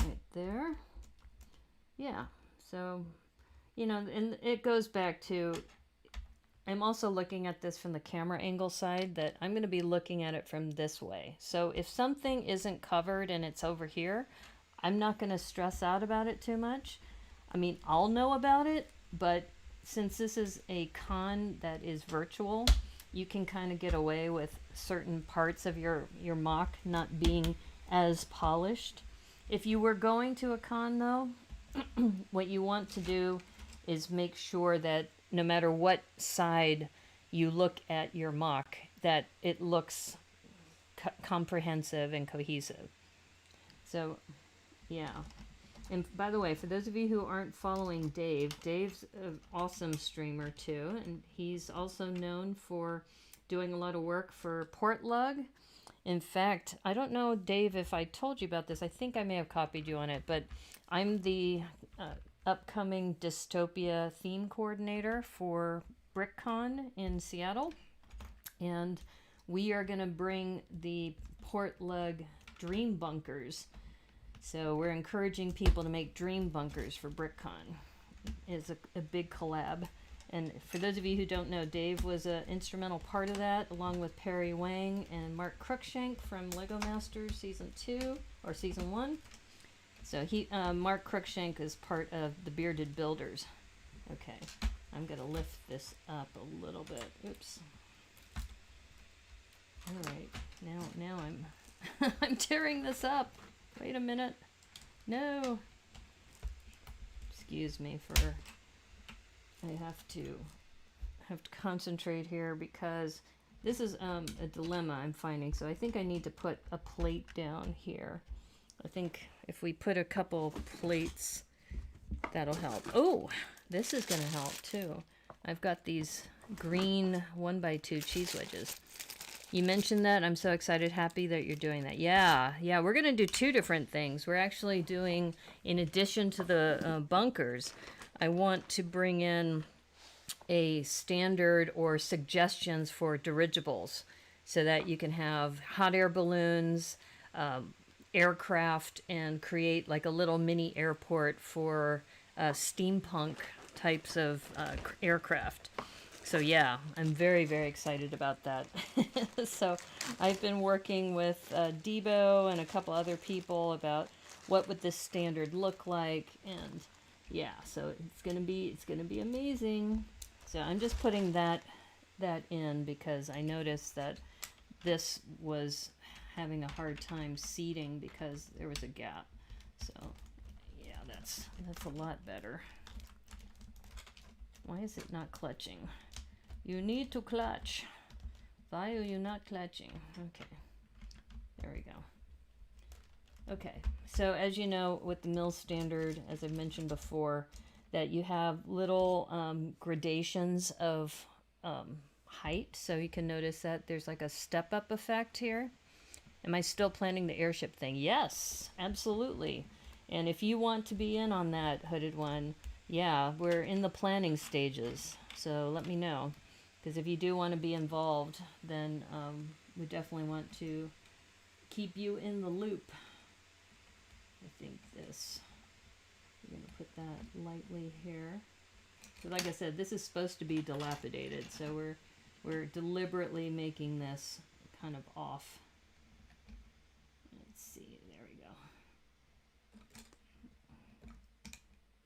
right there. Yeah, so, you know, and it goes back to, I'm also looking at this from the camera angle side, that I'm going to be looking at it from this way. So if something isn't covered and it's over here, I'm not going to stress out about it too much. I mean, I'll know about it, but since this is a con that is virtual, you can kind of get away with certain parts of your MOC not being as polished. If you were going to a con though, what you want to do is make sure that no matter what side you look at your MOC, that it looks comprehensive and cohesive. So, yeah. And by the way, for those of you who aren't following Dave, Dave's an awesome streamer too, and he's also known for doing a lot of work for Portlug. In fact, I don't know, Dave, if I told you about this. I think I may have copied you on it, but I'm the upcoming dystopia theme coordinator for BrickCon in Seattle, and we are going to bring the Portlug dream bunkers. So we're encouraging people to make dream bunkers for BrickCon. It's a big collab. And for those of you who don't know, Dave was an instrumental part of that, along with Perry Wang and Mark Cruikshank from Lego Masters Season 2, or Season 1. So Mark Cruikshank is part of the Bearded Builders. Okay, I'm gonna lift this up a little bit. Oops. All right, now I'm I'm tearing this up. Wait a minute. No. Excuse me for. I have to concentrate here because this is a dilemma I'm finding. So I think I need to put a plate down here. I think if we put a couple plates, that'll help. Oh, this is going to help too. I've got these green 1x2 cheese wedges. You mentioned that. I'm so excited, happy that you're doing that. Yeah, we're going to do two different things. We're actually doing, in addition to the bunkers, I want to bring in a standard or suggestions for dirigibles so that you can have hot air balloons, aircraft, and create like a little mini airport for steampunk types of aircraft. So yeah, I'm very, very excited about that. So I've been working with Debo and a couple other people about what would this standard look like, and yeah, so it's gonna be amazing. So I'm just putting that in because I noticed that this was having a hard time seating because there was a gap. So yeah, that's a lot better. Why is it not clutching? You need to clutch. Why are you not clutching? Okay, there we go. Okay, so as you know, with the mill standard, as I've mentioned before, that you have little gradations of height. So you can notice that there's like a step-up effect here. Am I still planning the airship thing? Yes, absolutely. And if you want to be in on that, Hooded One, yeah, we're in the planning stages. So let me know. Because if you do want to be involved, then we definitely want to keep you in the loop. I think this, we're going to put that lightly here. So like I said, this is supposed to be dilapidated. So we're deliberately making this kind of off. Let's see, there we go.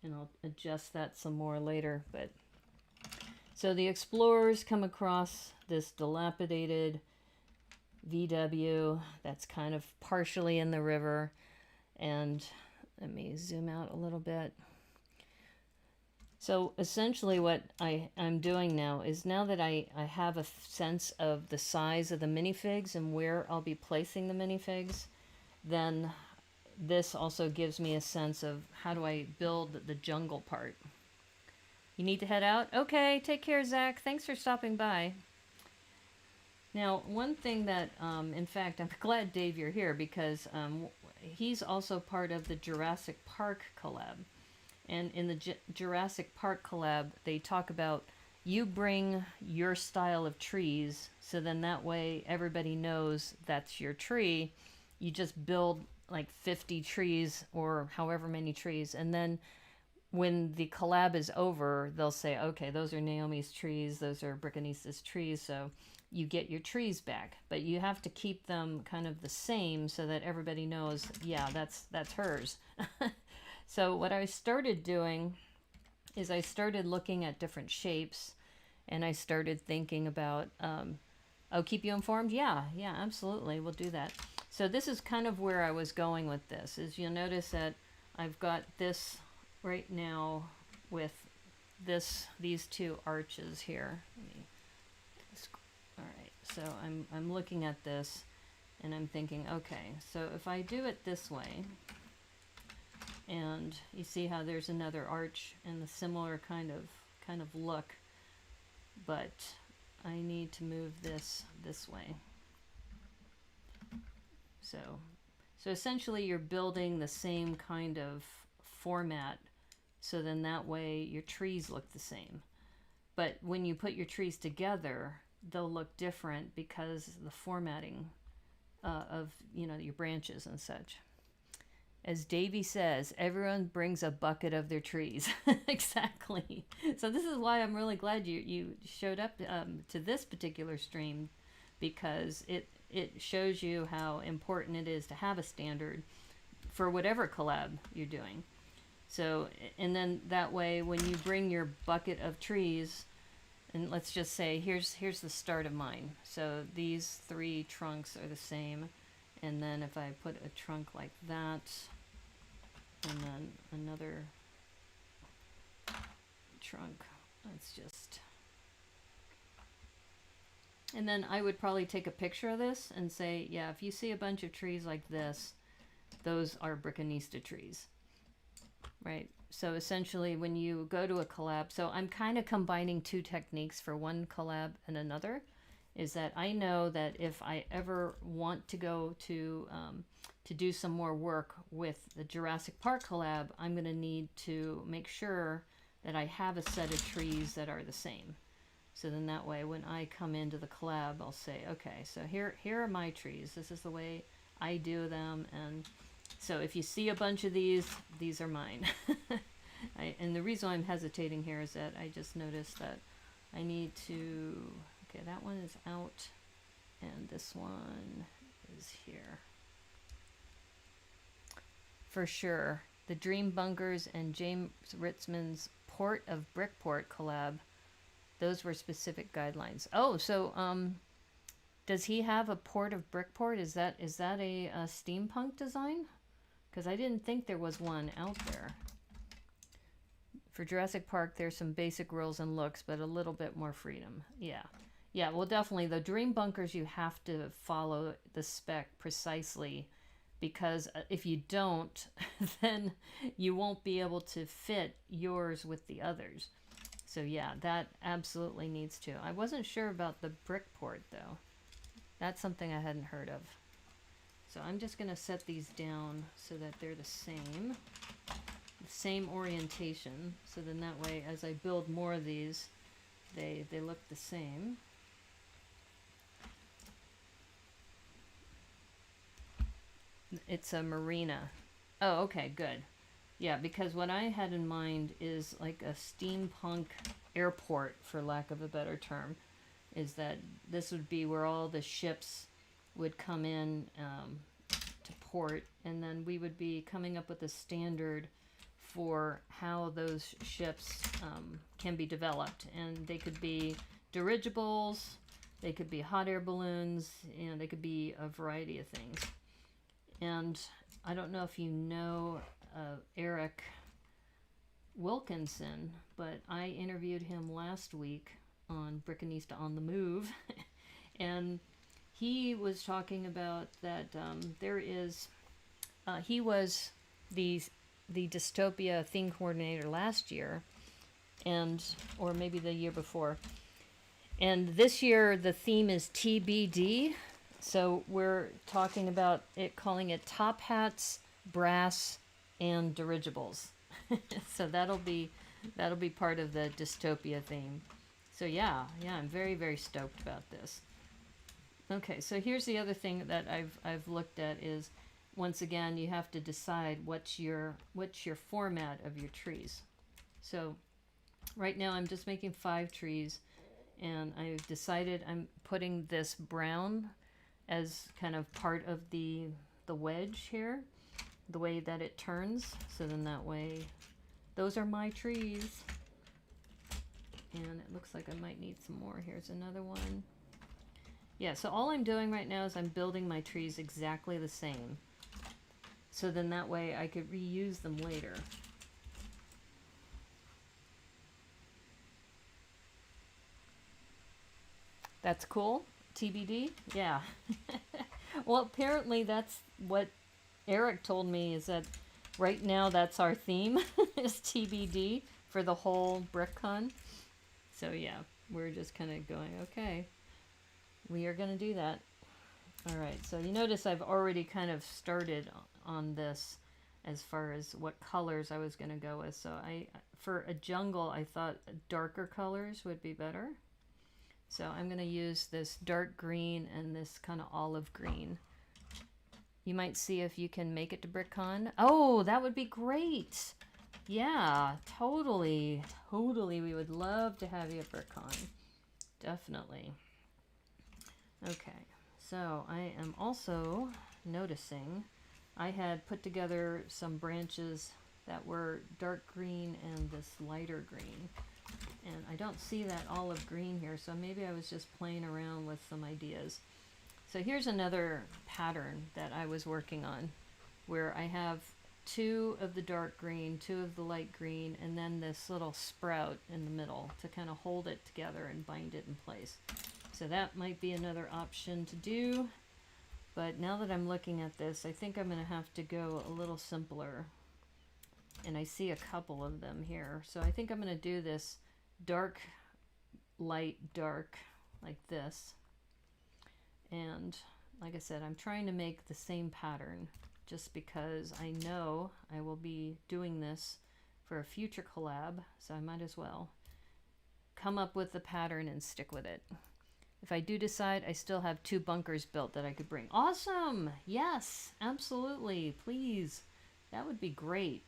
And I'll adjust that some more later, but so the explorers come across this dilapidated VW that's kind of partially in the river. And let me zoom out a little bit. So essentially what I'm doing now is, now that I have a sense of the size of the minifigs and where I'll be placing the minifigs, then this also gives me a sense of how do I build the jungle part. You need to head out? Okay, take care, Zach. Thanks for stopping by. Now, one thing that, in fact, I'm glad, Dave, you're here, because he's also part of the Jurassic Park collab. And in the Jurassic Park collab, they talk about you bring your style of trees, so then that way everybody knows that's your tree. You just build like 50 trees or however many trees, and then when the collab is over, they'll say, okay, those are Naomi's trees, those are Brickanista's trees, so you get your trees back. But you have to keep them kind of the same so that everybody knows, yeah, that's hers. So what I started doing is I started looking at different shapes, and I started thinking about, oh, keep you informed? Yeah, absolutely, we'll do that. So this is kind of where I was going with this, is you'll notice that I've got this right now with these two arches here. All right, so I'm looking at this and I'm thinking, okay, so if I do it this way, and you see how there's another arch and the similar kind of look, but I need to move this way. So essentially you're building the same kind of format, so then that way your trees look the same. But when you put your trees together, they'll look different because the formatting of, you know, your branches and such. As Davey says, everyone brings a bucket of their trees. Exactly. So this is why I'm really glad you showed up to this particular stream, because it shows you how important it is to have a standard for whatever collab you're doing. So, and then that way when you bring your bucket of trees, and let's just say here's the start of mine. So these 3 trunks are the same, and then if I put a trunk like that, and then another trunk, let's just, and then I would probably take a picture of this and say, yeah, if you see a bunch of trees like this, those are Brickanista trees, right? So essentially when you go to a collab, so I'm kind of combining 2 techniques for one collab and another, is that I know that if I ever want to go to do some more work with the Jurassic Park collab, I'm going to need to make sure that I have a set of trees that are the same. So then that way when I come into the collab, I'll say, okay, so here are my trees. This is the way I do them. And so if you see a bunch of these are mine. And the reason I'm hesitating here is that I just noticed that I need to, okay, that one is out and this one is here. For sure. The Dream Bunkers and James Ritzman's Port of Brickport collab, those were specific guidelines. Oh, so does he have a Port of Brickport? Is that a steampunk design? Because I didn't think there was one out there. For Jurassic Park, there's some basic rules and looks, but a little bit more freedom. Yeah. Yeah, well, definitely. The Dream Bunkers, you have to follow the spec precisely, because if you don't, then you won't be able to fit yours with the others. So yeah, that absolutely needs to. I wasn't sure about the Brickport, though. That's something I hadn't heard of. So I'm just going to set these down so that they're the same orientation. So then that way, as I build more of these, they look the same. It's a marina. Oh, okay, good. Yeah, because what I had in mind is like a steampunk airport, for lack of a better term, is that this would be where all the ships would come in to port, and then we would be coming up with a standard for how those ships can be developed. And they could be dirigibles, they could be hot air balloons, and they could be a variety of things. And I don't know if you know Eric Wilkinson, but I interviewed him last week on Brickanista on the Move, and he was talking about that there is, he was the Dystopia theme coordinator last year, and or maybe the year before, and this year the theme is TBD. So we're talking about it, calling it top hats, brass, and dirigibles. So that'll be part of the dystopia theme. So yeah, I'm very, very stoked about this. Okay, so here's the other thing that I've looked at is, once again, you have to decide what's your format of your trees. So right now I'm just making 5 trees, and I've decided I'm putting this brown as kind of part of the wedge here, the way that it turns. So then that way, those are my trees. And it looks like I might need some more. Here's another one. Yeah, so all I'm doing right now is I'm building my trees exactly the same. So then that way I could reuse them later. That's cool. TBD? Yeah. Well, apparently that's what Eric told me, is that right now that's our theme, is TBD for the whole BrickCon. So yeah, we're just kind of going, okay, we are going to do that. All right, so you notice I've already kind of started on this as far as what colors I was going to go with. So for a jungle, I thought darker colors would be better. So I'm going to use this dark green and this kind of olive green. You might see if you can make it to BrickCon. Oh, that would be great. Yeah, totally. Totally. We would love to have you at BrickCon. Definitely. Okay, so I am also noticing I had put together some branches that were dark green and this lighter green. And I don't see that olive green here, so maybe I was just playing around with some ideas. So here's another pattern that I was working on, where I have 2 of the dark green, 2 of the light green, and then this little sprout in the middle to kind of hold it together and bind it in place. So that might be another option to do. But now that I'm looking at this, I think I'm going to have to go a little simpler. And I see a couple of them here. So I think I'm going to do this dark, light, dark, like this. And like I said, I'm trying to make the same pattern just because I know I will be doing this for a future collab, so I might as well come up with the pattern and stick with it. If I do decide, I still have 2 bunkers built that I could bring. Awesome! Yes, absolutely, please. That would be great.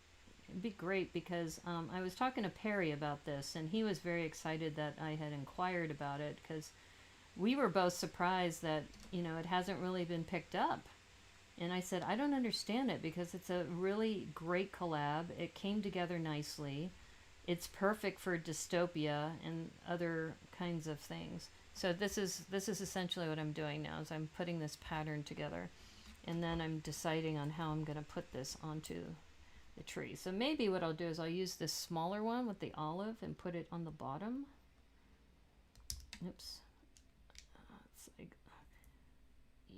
It'd be great because I was talking to Perry about this, and he was very excited that I had inquired about it, because we were both surprised that, you know, it hasn't really been picked up. And I said, I don't understand it, because it's a really great collab. It came together nicely. It's perfect for dystopia and other kinds of things. So this is essentially what I'm doing now, is I'm putting this pattern together. And then I'm deciding on how I'm going to put this onto the tree. So maybe what I'll do is I'll use this smaller one with the olive and put it on the bottom. Oops. It's like,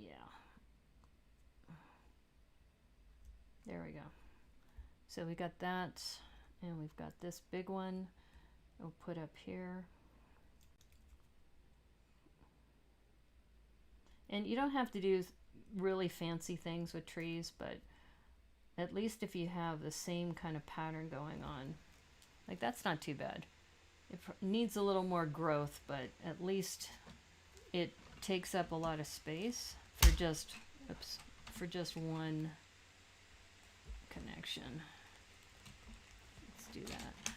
yeah. There we go. So we got that, and we've got this big one we'll put up here. And you don't have to do really fancy things with trees, but at least if you have the same kind of pattern going on, like that's not too bad. It needs a little more growth, but at least it takes up a lot of space for just, oops, for just one connection. Let's do that.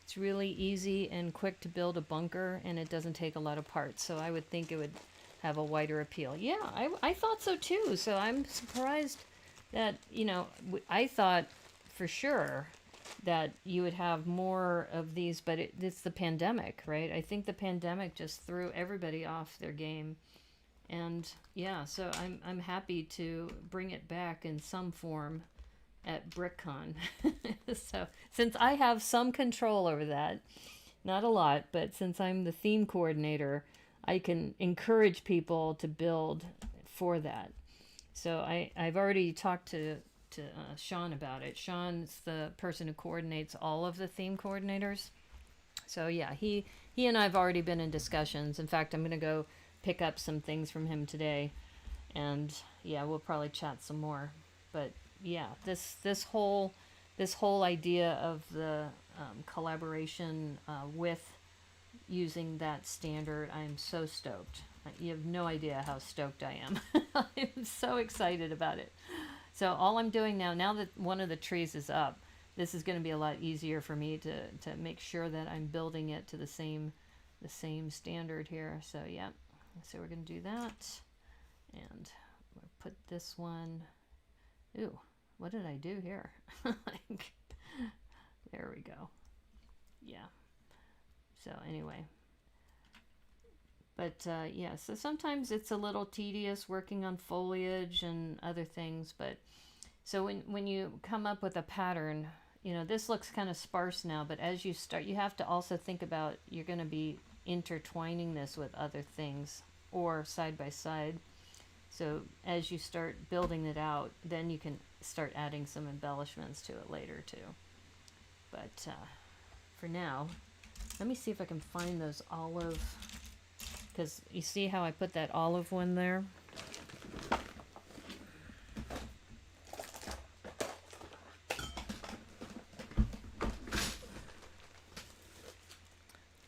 It's really easy and quick to build a bunker, and it doesn't take a lot of parts, so I would think it would have a wider appeal. Yeah, I thought so too, so I'm surprised that, you know, I thought for sure that you would have more of these, but it's the pandemic, right? I think the pandemic just threw everybody off their game. And yeah, so I'm happy to bring it back in some form at BrickCon. So since I have some control over that, not a lot, but since I'm the theme coordinator, I can encourage people to build for that. So I've already talked to Sean about it. Sean's the person who coordinates all of the theme coordinators. So yeah, he and I've already been in discussions. In fact, I'm going to go pick up some things from him today, and yeah, we'll probably chat some more. But yeah, this whole idea of the collaboration with using that standard, I'm so stoked. You have no idea how stoked I am. I'm so excited about it. So all I'm doing now that one of the trees is up, this is going to be a lot easier for me to make sure that I'm building it to the same standard here. So yeah, so we're going to do that, and we'll put this one. Ooh, what did I do here? Like, there we go. Yeah. So anyway, but yeah, so sometimes it's a little tedious working on foliage and other things, but so when you come up with a pattern, you know, this looks kind of sparse now, but as you start, you have to also think about, you're going to be intertwining this with other things or side by side. So as you start building it out, then you can start adding some embellishments to it later too. But for now, let me see if I can find those olive, because you see how I put that olive one there?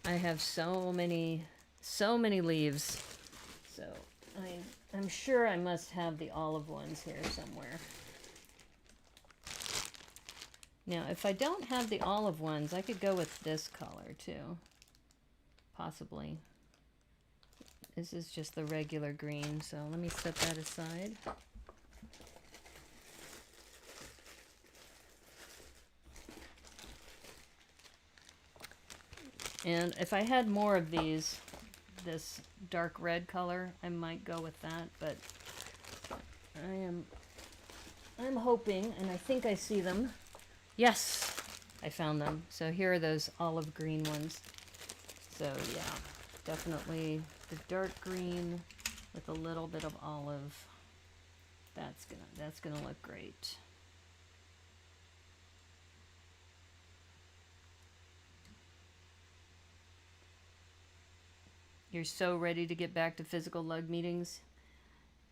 I have so many leaves, so I'm sure I must have the olive ones here somewhere. Now, if I don't have the olive ones, I could go with this color too, possibly. This is just the regular green, so let me set that aside. And if I had more of these, this dark red color, I might go with that, but I'm hoping, and I think I see them. Yes, I found them. So here are those olive green ones. So yeah, definitely the dark green with a little bit of olive. That's gonna look great. You're so ready to get back to physical lug meetings?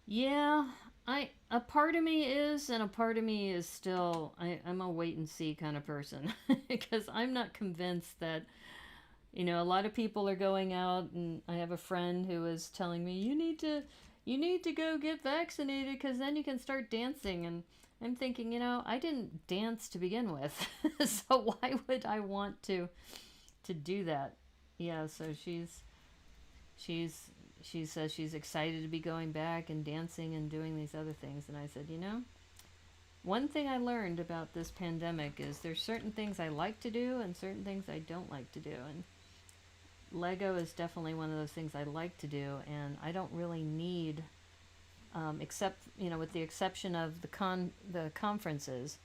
Yeah, a part of me is, and a part of me is still, I'm a wait and see kind of person because I'm not convinced that, you know, a lot of people are going out, and I have a friend who was telling me, you need to go get vaccinated because then you can start dancing. And I'm thinking, you know, I didn't dance to begin with, so why would I want to do that? Yeah, so she says she's excited to be going back and dancing and doing these other things. And I said, you know, one thing I learned about this pandemic is there's certain things I like to do and certain things I don't like to do. And Lego is definitely one of those things I like to do, and I don't really need, except, you know, with the exception of the conferences,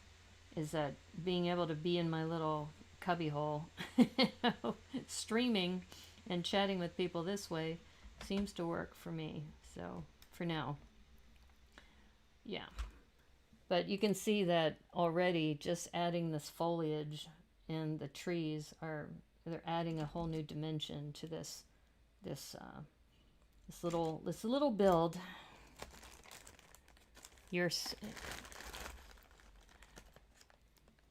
is that being able to be in my little cubbyhole, you know, streaming and chatting with people this way seems to work for me. So for now, yeah. But you can see that already just adding this foliage and the trees they're adding a whole new dimension to this little build.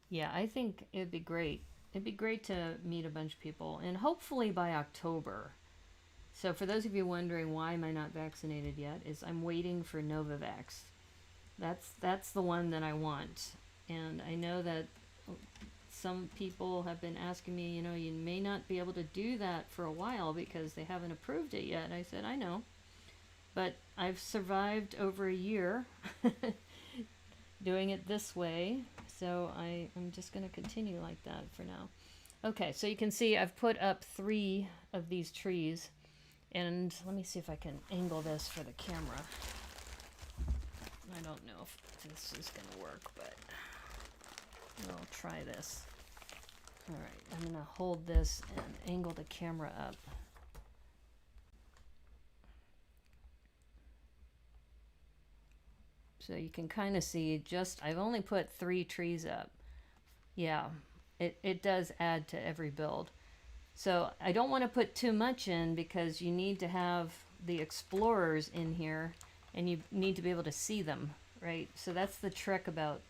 Yeah, I think it'd be great. It'd be great to meet a bunch of people, and hopefully by October. So for those of you wondering why am I not vaccinated yet, is I'm waiting for Novavax. That's the one that I want. And I know that some people have been asking me, you know, you may not be able to do that for a while because they haven't approved it yet. I said, I know. But I've survived over a year doing it this way. So I'm just going to continue like that for now. Okay, so you can see I've put up 3 of these trees. And let me see if I can angle this for the camera. I don't know if this is going to work, but we'll try this. All right, I'm going to hold this and angle the camera up. So you can kind of see I've only put 3 trees up. Yeah, it does add to every build. So I don't want to put too much in because you need to have the explorers in here and you need to be able to see them, right? So that's the trick about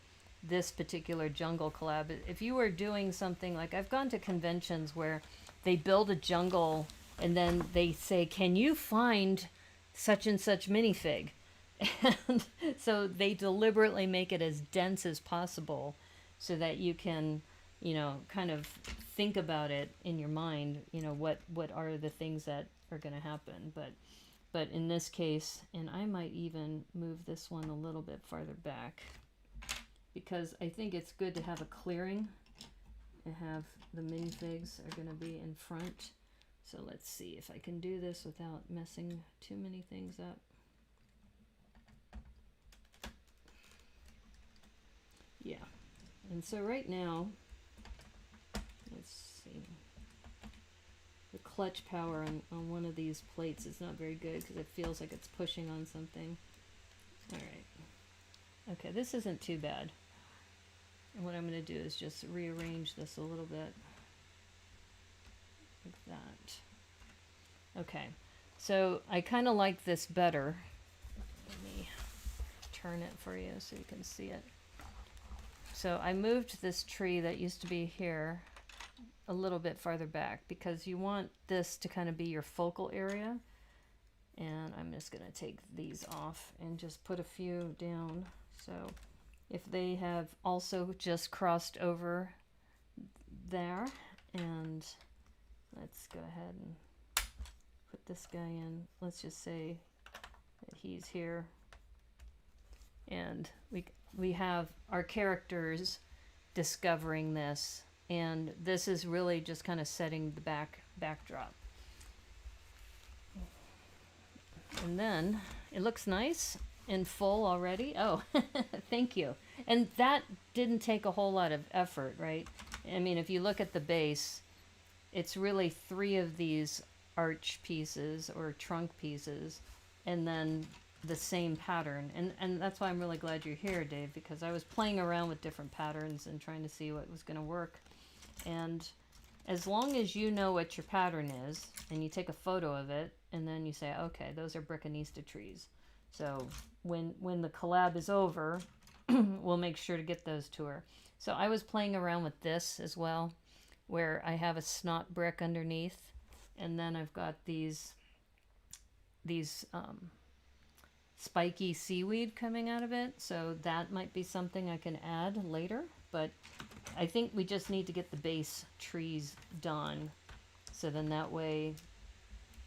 this particular jungle collab. If you were doing something like, I've gone to conventions where they build a jungle and then they say, can you find such and such minifig? And so they deliberately make it as dense as possible so that you can, you know, kind of think about it in your mind, you know, what are the things that are going to happen. But in this case, and I might even move this one a little bit farther back because I think it's good to have a clearing and have the minifigs are going to be in front. So let's see if I can do this without messing too many things up. Yeah, and so right now, let's see, the clutch power on one of these plates is not very good because it feels like it's pushing on something. All right, okay, this isn't too bad. And what I'm going to do is just rearrange this a little bit like that. Okay, so I kind of like this better. Let me turn it for you so you can see it. So I moved this tree that used to be here a little bit farther back because you want this to kind of be your focal area. And I'm just going to take these off and just put a few down. So if they have also just crossed over there, and let's go ahead and put this guy in. Let's just say that he's here. And we have our characters discovering this, and this is really just kind of setting the backdrop. And then it looks nice and full already. Oh, thank you. And that didn't take a whole lot of effort, right? I mean, if you look at the base, it's really 3 of these arch pieces or trunk pieces, and then the same pattern. And that's why I'm really glad you're here, Dave, because I was playing around with different patterns and trying to see what was going to work. And as long as you know what your pattern is, and you take a photo of it, and then you say, okay, those are Brickanista trees. So when the collab is over, we'll make sure to get those to her. So I was playing around with this as well, where I have a snot brick underneath, and then I've got these spiky seaweed coming out of it. So that might be something I can add later, but I think we just need to get the base trees done. So then that way,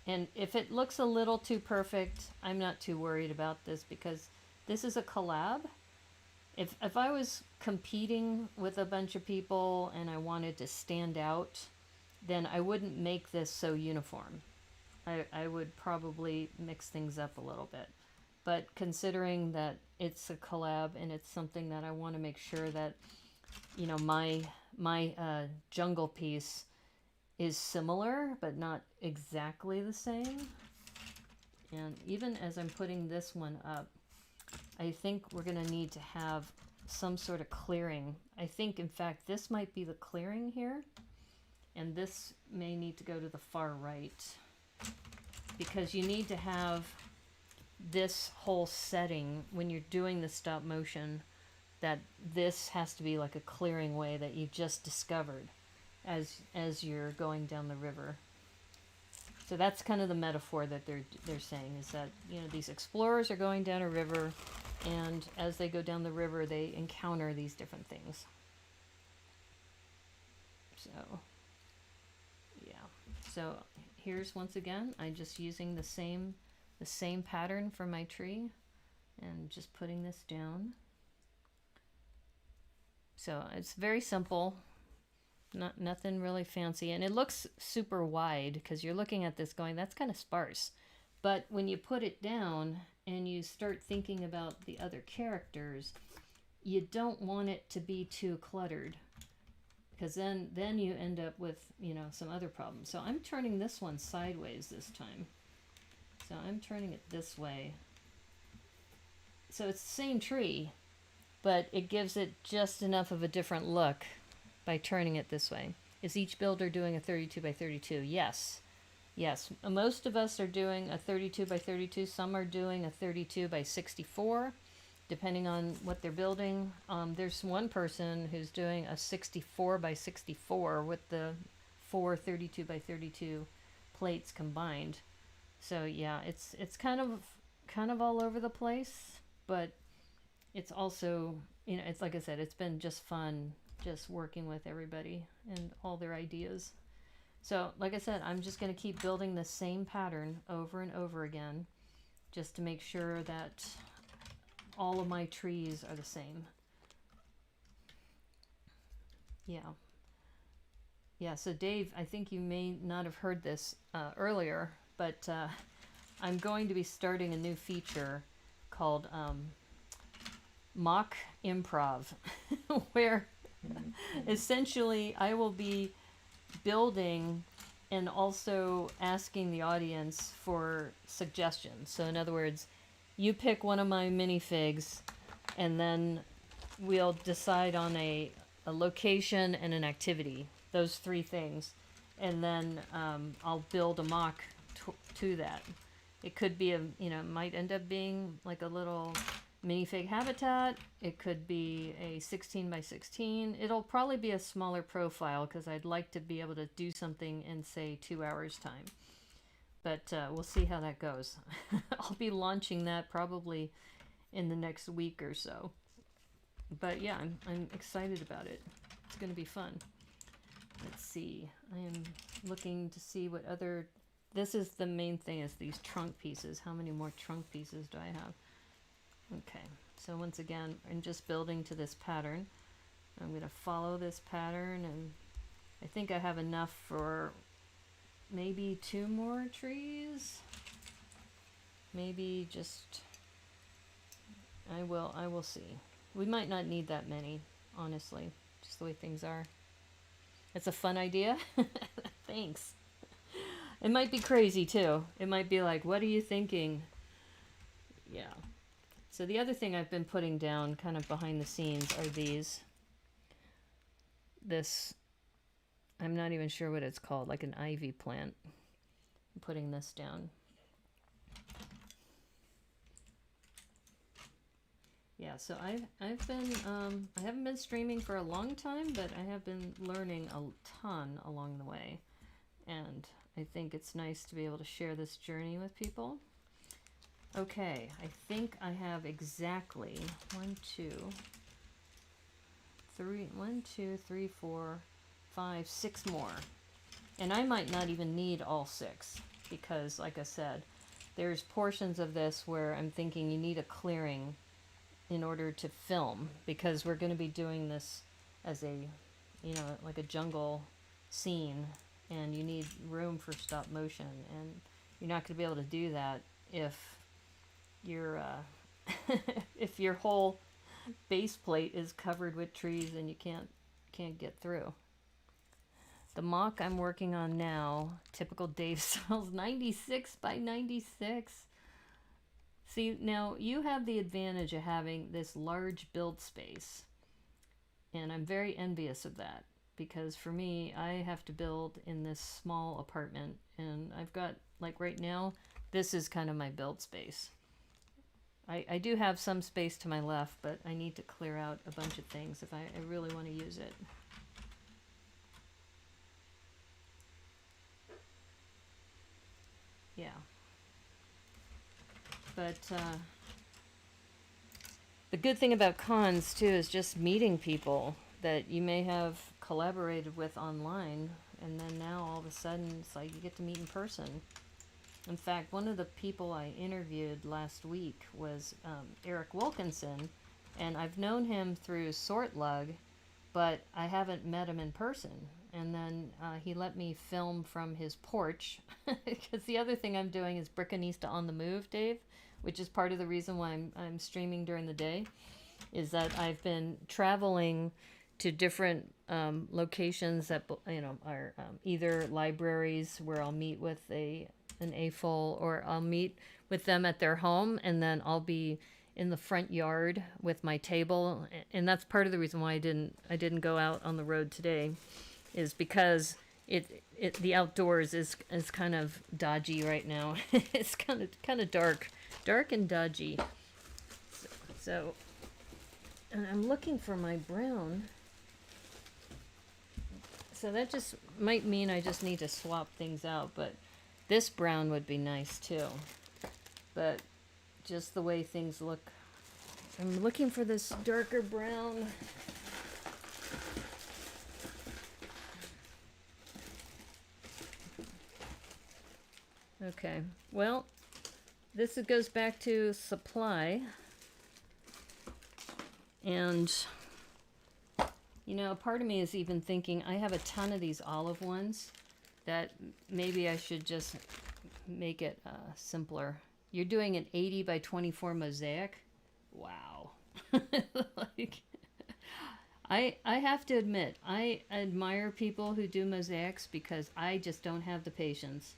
and if it looks a little too perfect, I'm not too worried about this, because this is a collab. If I was competing with a bunch of people and I wanted to stand out, then I wouldn't make this so uniform. I would probably mix things up a little bit. But considering that it's a collab and it's something that I want to make sure that, you know, my jungle piece is similar but not exactly the same. And even as I'm putting this one up, I think we're going to need to have some sort of clearing. I think, in fact, this might be the clearing here, and this may need to go to the far right, because you need to have this whole setting when you're doing the stop motion, that this has to be like a clearing way that you just discovered as you're going down the river. So that's kind of the metaphor that they're saying, is that, you know, these explorers are going down a river, and as they go down the river, they encounter these different things. So, yeah. So here's, once again, I'm just using the same pattern for my tree, and just putting this down. So it's very simple. Nothing really fancy, and it looks super wide because you're looking at this going, that's kind of sparse. But when you put it down and you start thinking about the other characters, you don't want it to be too cluttered, because then you end up with, you know, some other problems. So I'm turning this one sideways this time. So I'm turning it this way. So it's the same tree, but it gives it just enough of a different look by turning it this way. Is each builder doing a 32 by 32? Yes. Yes. Most of us are doing a 32 by 32. Some are doing a 32 by 64, depending on what they're building. There's one person who's doing a 64 by 64 with the 4 32 by 32 plates combined. So yeah, it's kind of all over the place, but it's also, you know, it's like I said, it's been just fun just working with everybody and all their ideas. So like I said, I'm just going to keep building the same pattern over and over again, just to make sure that all of my trees are the same. Yeah, so Dave, I think you may not have heard this earlier, but I'm going to be starting a new feature called MOC Improv, where essentially I will be building and also asking the audience for suggestions. So in other words, you pick one of my minifigs, and then we'll decide on a location and an activity, those 3 things, and then I'll build a MOC to that. It could be it might end up being like a little minifig habitat. It could be a 16 by 16. It'll probably be a smaller profile, because I'd like to be able to do something in, say, 2 hours time. But we'll see how that goes. I'll be launching that probably in the next week or so. But yeah, I'm excited about it. It's going to be fun. Let's see. I am looking to see what other this is the main thing, is these trunk pieces. How many more trunk pieces do I have? Okay, so once again, I'm just building to this pattern. I'm going to follow this pattern, and I think I have enough for maybe 2 more trees. Maybe just, I will see. We might not need that many, honestly, just the way things are. It's a fun idea. Thanks. It might be crazy too. It might be like, what are you thinking? Yeah. So the other thing I've been putting down kind of behind the scenes are these. This, I'm not even sure what it's called, like an ivy plant. I'm putting this down. Yeah, so I've been I haven't been streaming for a long time, but I have been learning a ton along the way, and I think it's nice to be able to share this journey with people. Okay, I think I have exactly 1, 2, 3, 4, 5, 6 more, and I might not even need all 6 because, like I said, there's portions of this where I'm thinking you need a clearing in order to film, because we're going to be doing this as a, you know, like a jungle scene, and you need room for stop motion, and you're not going to be able to do that if you're if your whole base plate is covered with trees and you can't get through. The MOC I'm working on now, typical Dave styles, 96 by 96. See, now you have the advantage of having this large build space, and I'm very envious of that, because for me, I have to build in this small apartment, and I've got, like right now, this is kind of my build space. I do have some space to my left, but I need to clear out a bunch of things if I really want to use it. Yeah. But the good thing about cons too is just meeting people that you may have collaborated with online, and then now all of a sudden it's like you get to meet in person. In fact, one of the people I interviewed last week was Eric Wilkinson, and I've known him through Sortlug, but I haven't met him in person. And then he let me film from his porch, because the other thing I'm doing is Brickanista on the move, Dave, which is part of the reason why I'm streaming during the day, is that I've been traveling to different locations that, you know, are either libraries where I'll meet with an AFOL, or I'll meet with them at their home, and then I'll be in the front yard with my table. And that's part of the reason why I didn't go out on the road today, is because the outdoors is kind of dodgy right now. It's kind of dark and dodgy. So and I'm looking for my brown. So that just might mean I just need to swap things out, but this brown would be nice too. But just the way things look, I'm looking for this darker brown. Okay, well, this goes back to supply. And, you know, part of me is even thinking, I have a ton of these olive ones that maybe I should just make it simpler. You're doing an 80 by 24 mosaic? Wow. Like, I have to admit, I admire people who do mosaics, because I just don't have the patience.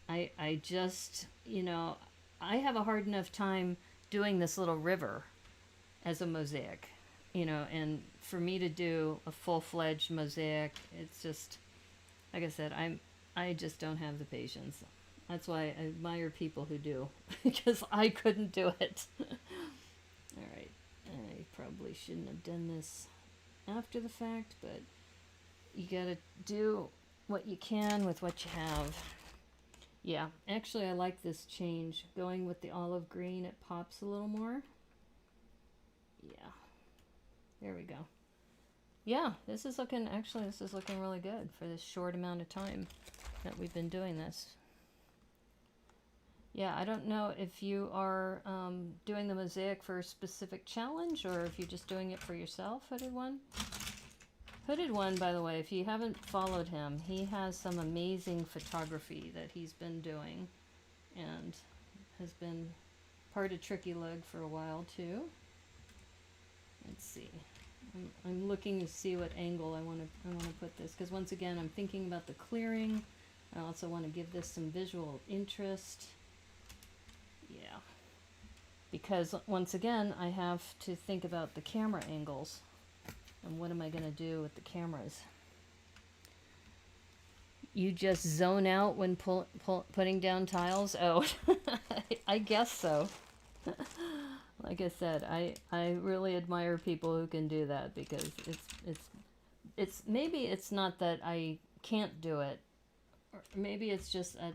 I just, you know, I have a hard enough time doing this little river as a mosaic, you know, and for me to do a full-fledged mosaic, it's just, like I said, I just don't have the patience. That's why I admire people who do, because I couldn't do it. All right, I probably shouldn't have done this after the fact, but you gotta do what you can with what you have. Yeah, actually I like this change. Going with the olive green, it pops a little more. Yeah, there we go. Yeah, this is looking really good for this short amount of time that we've been doing this. Yeah, I don't know if you are doing the mosaic for a specific challenge or if you're just doing it for yourself, Hooded One. Hooded One, by the way, if you haven't followed him, he has some amazing photography that he's been doing and has been part of Tricky Leg for a while too. Let's see. I'm looking to see what angle I want to put this, because once again I'm thinking about the clearing. I also want to give this some visual interest. Yeah. Because once again I have to think about the camera angles and what am I going to do with the cameras. You just zone out when putting down tiles? Oh, I guess so. Like I said, I really admire people who can do that, because it's maybe it's not that I can't do it, or maybe it's just that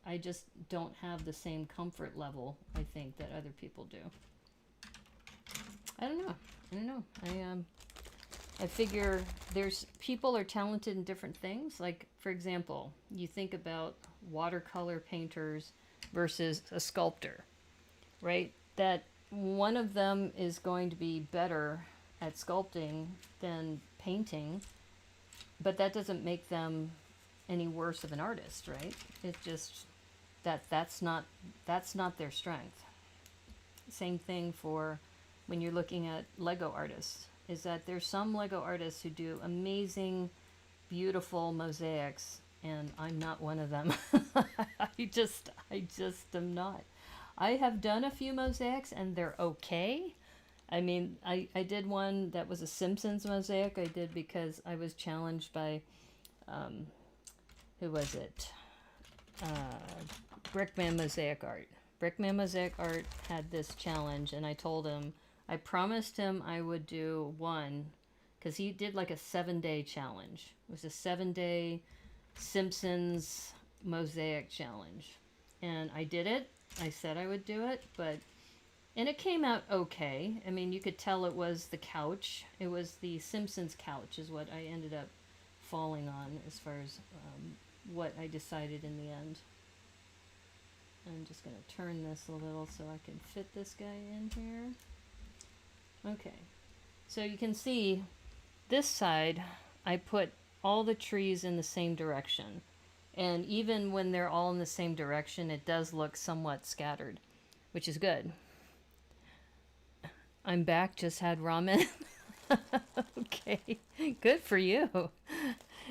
I just don't have the same comfort level, I think, that other people do. I don't know. I figure there's people are talented in different things. Like, for example, you think about watercolor painters versus a sculptor, right? That one of them is going to be better at sculpting than painting, but that doesn't make them any worse of an artist, right? It just that's not their strength. Same thing for when you're looking at Lego artists, is that there's some Lego artists who do amazing, beautiful mosaics, and I'm not one of them. I just am not. I have done a few mosaics and they're okay. I mean, I did one that was a Simpsons mosaic. I did because I was challenged by, who was it? Brickman Mosaic Art. Brickman Mosaic Art had this challenge, and I told him, I promised him I would do one, because he did like a 7-day challenge. It was a 7-day Simpsons mosaic challenge. And I did it. I said I would do it, and it came out okay. I mean, you could tell it was the couch. It was the Simpsons couch is what I ended up falling on as far as what I decided in the end. I'm just going to turn this a little so I can fit this guy in here. Okay, so you can see this side, I put all the trees in the same direction. And even when they're all in the same direction, it does look somewhat scattered, which is good. I'm back, just had ramen. Okay, good for you.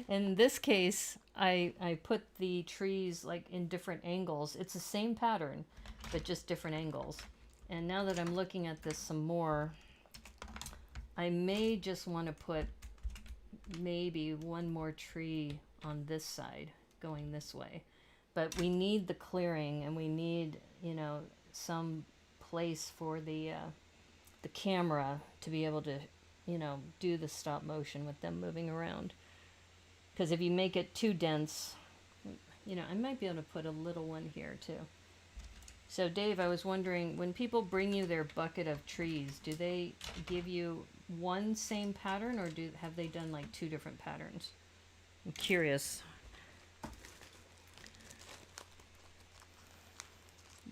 In this case, I put the trees like in different angles. It's the same pattern, but just different angles. And now that I'm looking at this some more, I may just want to put maybe one more tree on this side going this way. But we need the clearing, and we need, you know, some place for the camera to be able to, you know, do the stop motion with them moving around. Because if you make it too dense, you know, I might be able to put a little one here too. So Dave, I was wondering, when people bring you their bucket of trees, do they give you one same pattern, or have they done like 2 different patterns? I'm curious.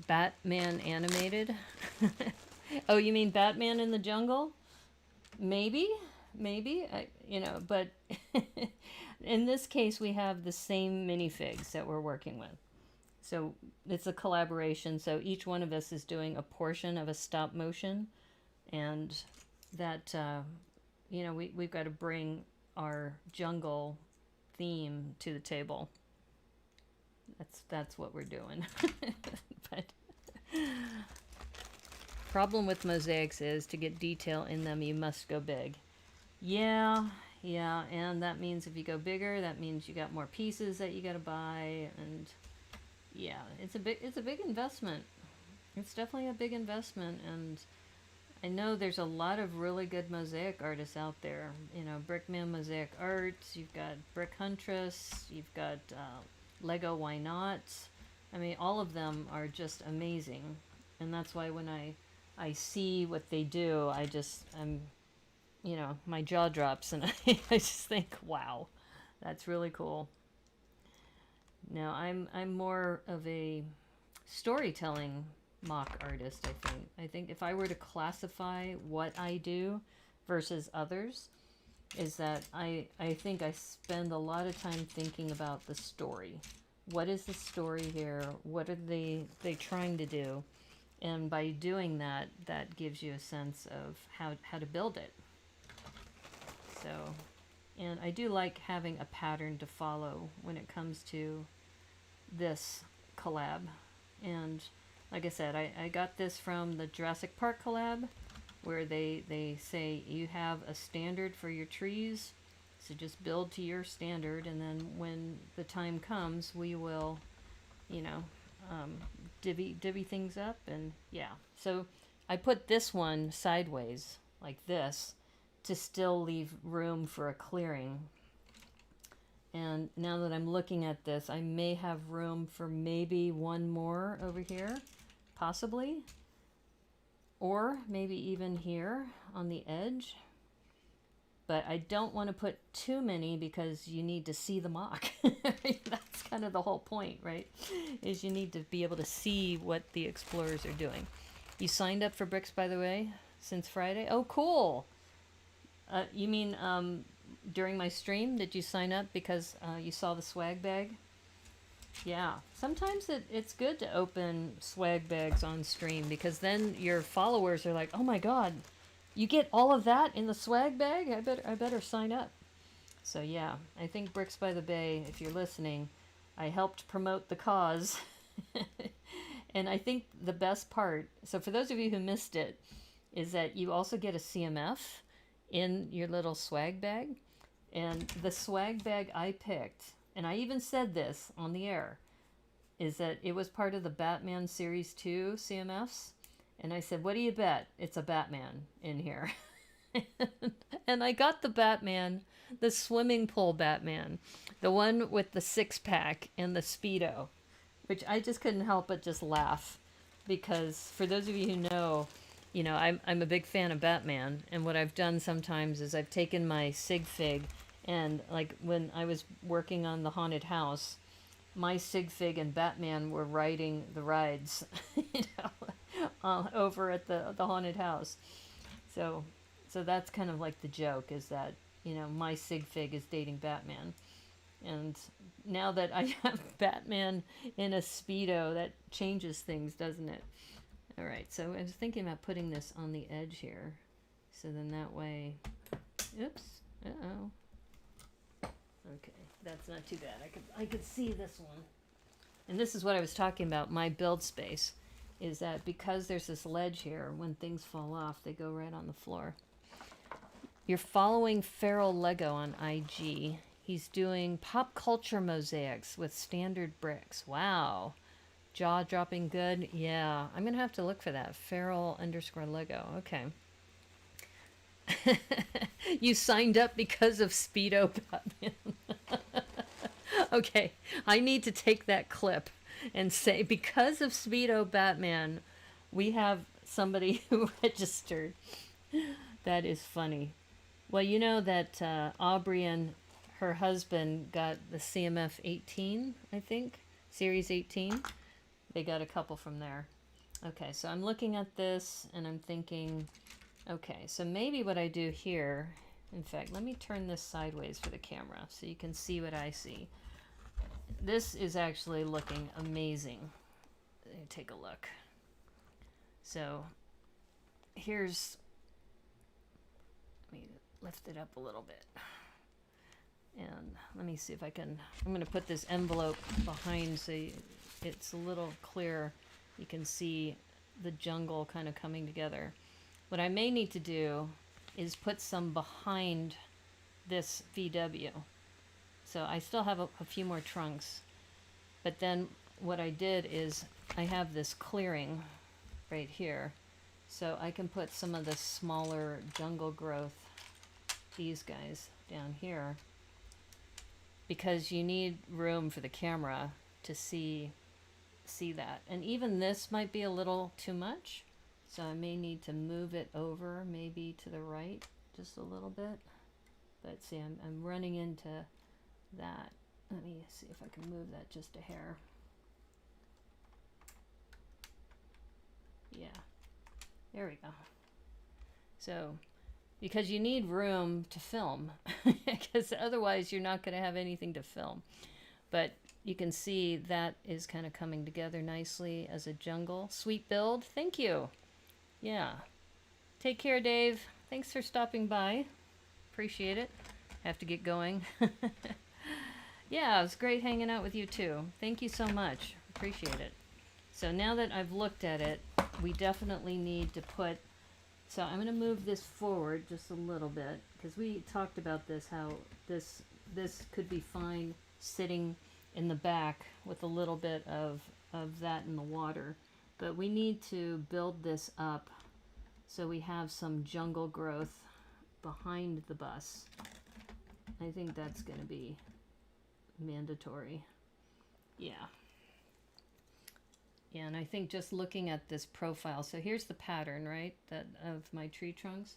Batman animated? Oh, you mean Batman in the jungle? Maybe, you know, but in this case we have the same minifigs that we're working with. So it's a collaboration, so each one of us is doing a portion of a stop motion, and that, you know, we've got to bring our jungle theme to the table. That's what we're doing. But problem with mosaics is, to get detail in them, you must go big. Yeah, and that means if you go bigger, that means you got more pieces that you got to buy, and yeah, it's a big investment. It's definitely a big investment, and I know there's a lot of really good mosaic artists out there. You know, Brickman Mosaic Arts, you've got Brick Huntress, you've got Lego Why Not. I mean, all of them are just amazing, and that's why when I see what they do, I'm, you know, my jaw drops, and I just think, wow, that's really cool. Now I'm more of a storytelling MOC artist, I think. I think if I were to classify what I do versus others, is that I think I spend a lot of time thinking about the story. What is the story here? What are they trying to do? And by doing that, that gives you a sense of how to build it. So, and I do like having a pattern to follow when it comes to this collab. And like I said, I got this from the Jurassic Park collab, where they say you have a standard for your trees, so just build to your standard, and then when the time comes, we will, you know, divvy things up. And yeah, so I put this one sideways like this to still leave room for a clearing. And now that I'm looking at this, I may have room for maybe one more over here, possibly, or maybe even here on the edge. But I don't want to put too many because you need to see the MOC. That's kind of the whole point, right? Is you need to be able to see what the explorers are doing. You signed up for Bricks, by the way, since Friday? Oh, cool! You mean during my stream, did you sign up because you saw the swag bag? Yeah, sometimes it's good to open swag bags on stream, because then your followers are like, oh my god, you get all of that in the swag bag? I better sign up. So yeah, I think Bricks by the Bay, if you're listening, I helped promote the cause. And I think the best part, so for those of you who missed it, is that you also get a CMF in your little swag bag. And the swag bag I picked, and I even said this on the air, is that it was part of the Batman Series 2 CMFs. And I said, what do you bet? It's a Batman in here. And I got the Batman, the swimming pool Batman, the one with the six-pack and the Speedo, which I just couldn't help but just laugh. Because for those of you who know, you know, I'm a big fan of Batman, and what I've done sometimes is I've taken my sig fig, and like when I was working on the haunted house, my sig fig and Batman were riding the rides, you know, over at the haunted house. So that's kind of like the joke, is that, you know, my sig fig is dating Batman. And now that I have Batman in a Speedo, that changes things, doesn't it? All right, so I was thinking about putting this on the edge here. So then that way, oops, uh-oh. Okay, that's not too bad. I could see this one. And this is what I was talking about, my build space, is that because there's this ledge here, when things fall off, they go right on the floor. You're following Feral Lego on IG. He's doing pop culture mosaics with standard bricks. Wow. Jaw-dropping good. Yeah, I'm going to have to look for that. Feral_Lego. Okay. You signed up because of Speedo Batman. Okay, I need to take that clip and say, because of Speedo Batman, we have somebody who registered. That is funny. Well, you know that Aubrey and her husband got the CMF 18, I think, Series 18. They got a couple from there. Okay, so I'm looking at this and I'm thinking, okay, so maybe what I do here, in fact, let me turn this sideways for the camera so you can see what I see. This is actually looking amazing. Let me take a look. So here's, let me lift it up a little bit. And let me see if I can, I'm going to put this envelope behind so it's a little clearer. You can see the jungle kind of coming together. What I may need to do is put some behind this VW. So I still have a few more trunks. But then what I did is I have this clearing right here. So I can put some of the smaller jungle growth, these guys down here, because you need room for the camera to see that. And even this might be a little too much, so I may need to move it over maybe to the right just a little bit. But see, I'm running into that. Let me see if I can move that just a hair. Yeah, there we go. So, because you need room to film, because otherwise you're not going to have anything to film. But you can see that is kind of coming together nicely as a jungle. Sweet build. Thank you. Yeah. Take care, Dave. Thanks for stopping by. Appreciate it. Have to get going. Yeah, it was great hanging out with you too. Thank you so much. Appreciate it. So now that I've looked at it, we definitely need to put... So I'm going to move this forward just a little bit, because we talked about this, how this could be fine sitting in the back with a little bit of that in the water. But we need to build this up so we have some jungle growth behind the bus. I think that's going to be mandatory. Yeah. Yeah, and I think just looking at this profile, so here's the pattern, right, that of my tree trunks,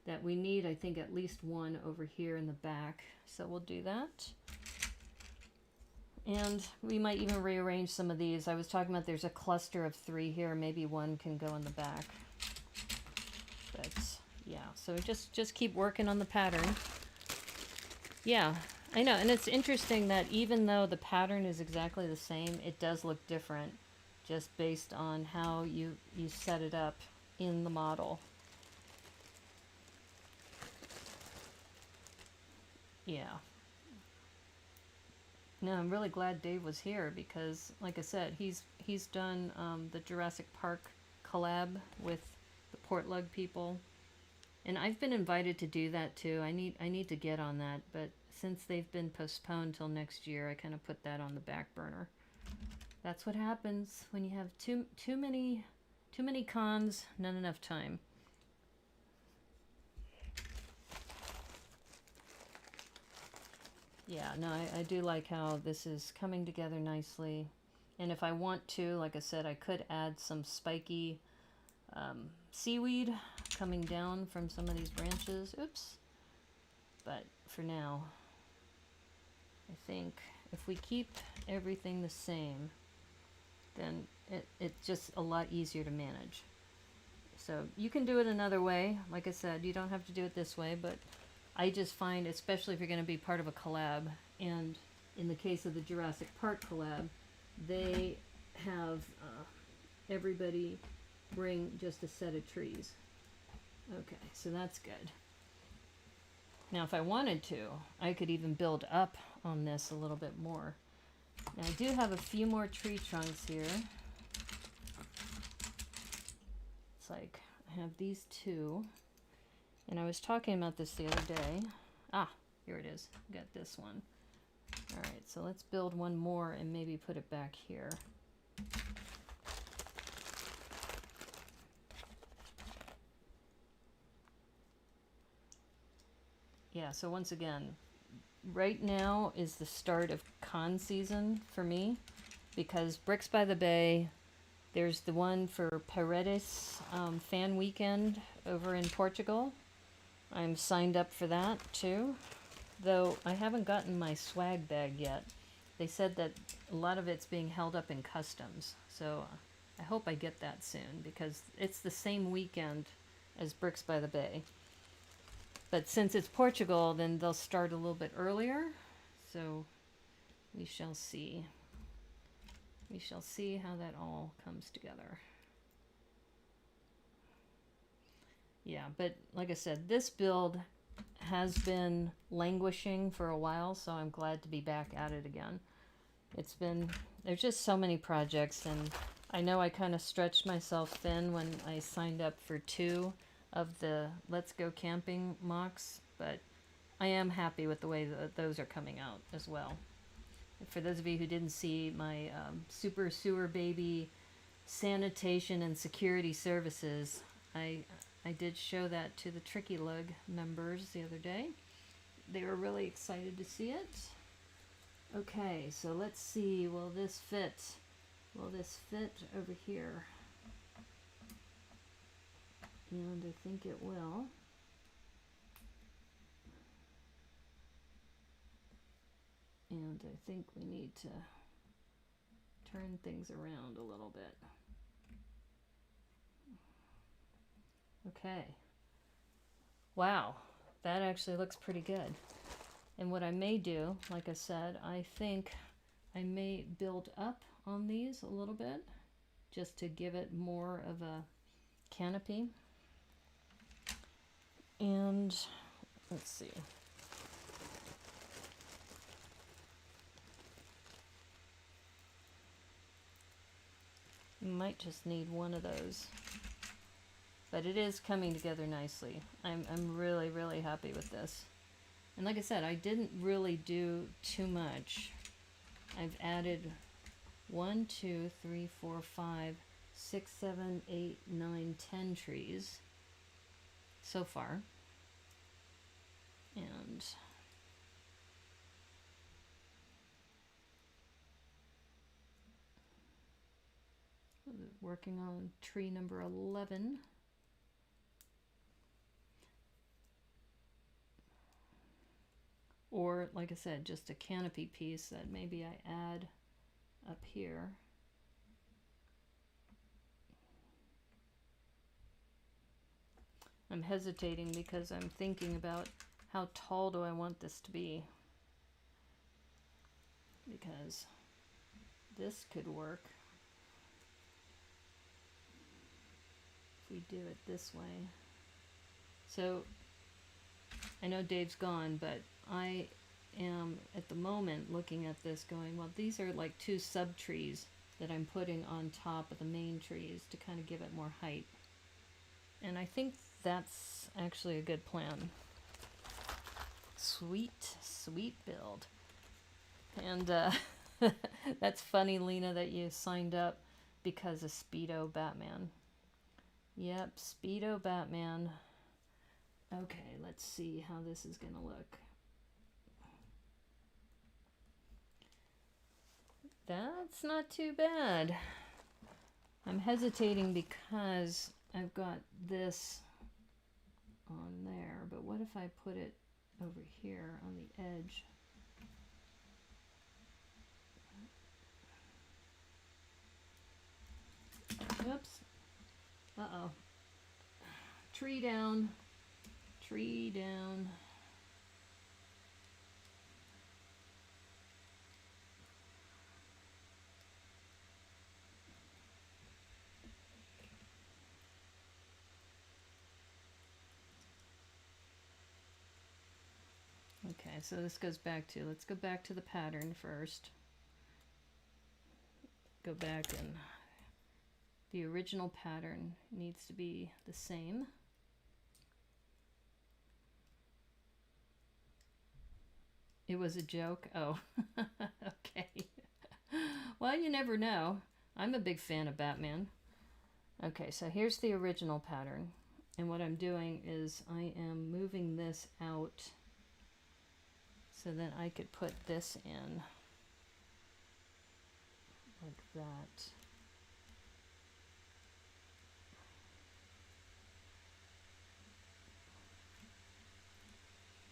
that we need, I think, at least one over here in the back. So we'll do that. And we might even rearrange some of these. I was talking about there's a cluster of 3 here. Maybe one can go in the back. But yeah, so just keep working on the pattern. Yeah, I know. And it's interesting that even though the pattern is exactly the same, it does look different just based on how you set it up in the model. Yeah. No, I'm really glad Dave was here because, like I said, he's done the Jurassic Park collab with the Portlug people, and I've been invited to do that too. I need to get on that, but since they've been postponed till next year, I kind of put that on the back burner. That's what happens when you have too many cons, not enough time. Yeah, no, I do like how this is coming together nicely. And if I want to, like I said, I could add some spiky seaweed coming down from some of these branches. Oops. But for now, I think if we keep everything the same, then it's just a lot easier to manage. So you can do it another way. Like I said, you don't have to do it this way, but I just find, especially if you're going to be part of a collab, and in the case of the Jurassic Park collab, they have everybody bring just a set of trees. Okay, so that's good. Now if I wanted to, I could even build up on this a little bit more. Now I do have a few more tree trunks here. It's like I have these 2. And I was talking about this the other day. Ah, here it is. Got this one. All right, so let's build one more and maybe put it back here. Yeah, so once again, right now is the start of con season for me, because Bricks by the Bay, there's the one for Paredes fan weekend over in Portugal. I'm signed up for that too, though I haven't gotten my swag bag yet. They said that a lot of it's being held up in customs, so I hope I get that soon because it's the same weekend as Bricks by the Bay. But since it's Portugal, then they'll start a little bit earlier, so we shall see. We shall see how that all comes together. Yeah, but like I said, this build has been languishing for a while, so I'm glad to be back at it again. There's just so many projects, and I know I kind of stretched myself thin when I signed up for 2 of the Let's Go Camping MOCs, but I am happy with the way that those are coming out as well. For those of you who didn't see my Super Sewer Baby sanitation and security services, I did show that to the Tricky Lug members the other day. They were really excited to see it. Okay, so let's see, will this fit? Will this fit over here? And I think it will. And I think we need to turn things around a little bit. Okay. Wow, that actually looks pretty good. And what I may do, like I said, I think I may build up on these a little bit just to give it more of a canopy. And let's see. You might just need one of those. But it is coming together nicely. I'm really, really happy with this. And like I said, I didn't really do too much. I've added 1, 2, 3, 4, 5, 6, 7, 8, 9, 10 trees so far. And working on tree number 11. Or, like I said, just a canopy piece that maybe I add up here. I'm hesitating because I'm thinking about how tall do I want this to be. Because this could work if we do it this way. So I know Dave's gone, but I am at the moment looking at this going, well, these are like 2 sub trees that I'm putting on top of the main trees to kind of give it more height. And I think that's actually a good plan. Sweet, sweet build. And that's funny, Lena, that you signed up because of Speedo Batman. Yep, Speedo Batman. Okay, let's see how this is going to look. That's not too bad. I'm hesitating because I've got this on there, but what if I put it over here on the edge? Oops. Uh-oh. Tree down. Tree down. Okay, so this goes back to, let's go back to the pattern first. Go back, and the original pattern needs to be the same. It was a joke? Oh, okay. Well, you never know. I'm a big fan of Batman. Okay, so here's the original pattern. And what I'm doing is I am moving this out so that I could put this in like that.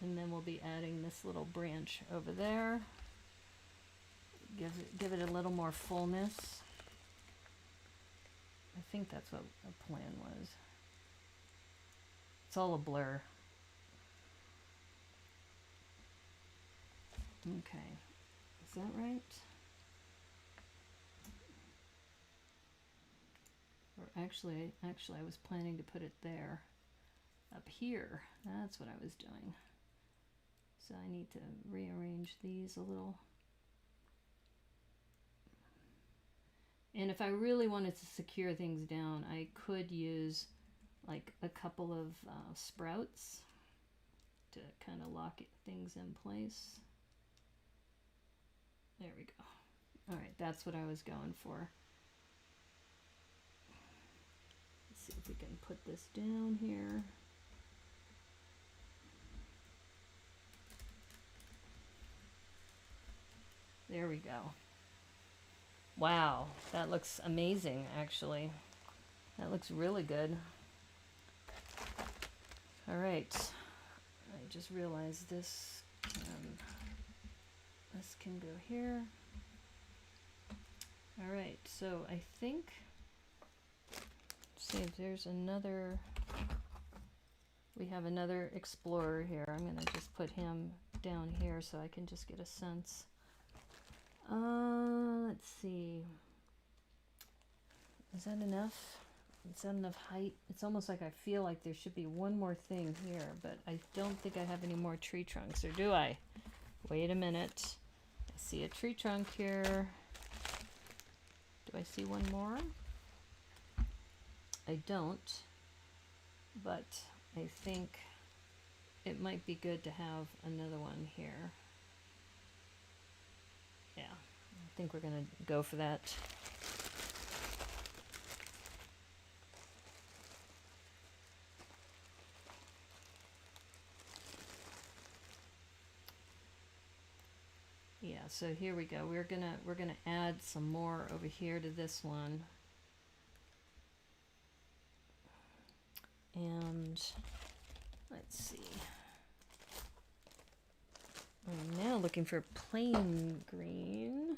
And then we'll be adding this little branch over there. Give it a little more fullness. I think that's what the plan was. It's all a blur. Okay, is that right? Or actually I was planning to put it there. Up here, that's what I was doing. So I need to rearrange these a little. And if I really wanted to secure things down, I could use like a couple of sprouts to kind of lock things in place. There we go. All right, that's what I was going for. Let's see if we can put this down here. There we go. Wow, that looks amazing, actually. That looks really good. All right, I just realized this can go here. All right, so I think, let's see if there's another we have another explorer here. I'm gonna just put him down here so I can just get a sense. Let's see. Is that enough? Is that enough height? It's almost like I feel like there should be one more thing here, but I don't think I have any more tree trunks, or do I? Wait a minute. I see a tree trunk here. Do I see one more? I don't, but I think it might be good to have another one here. Yeah, I think we're gonna go for that. Yeah, so here we go. We're gonna add some more over here to this one. And let's see. I'm now looking for plain green.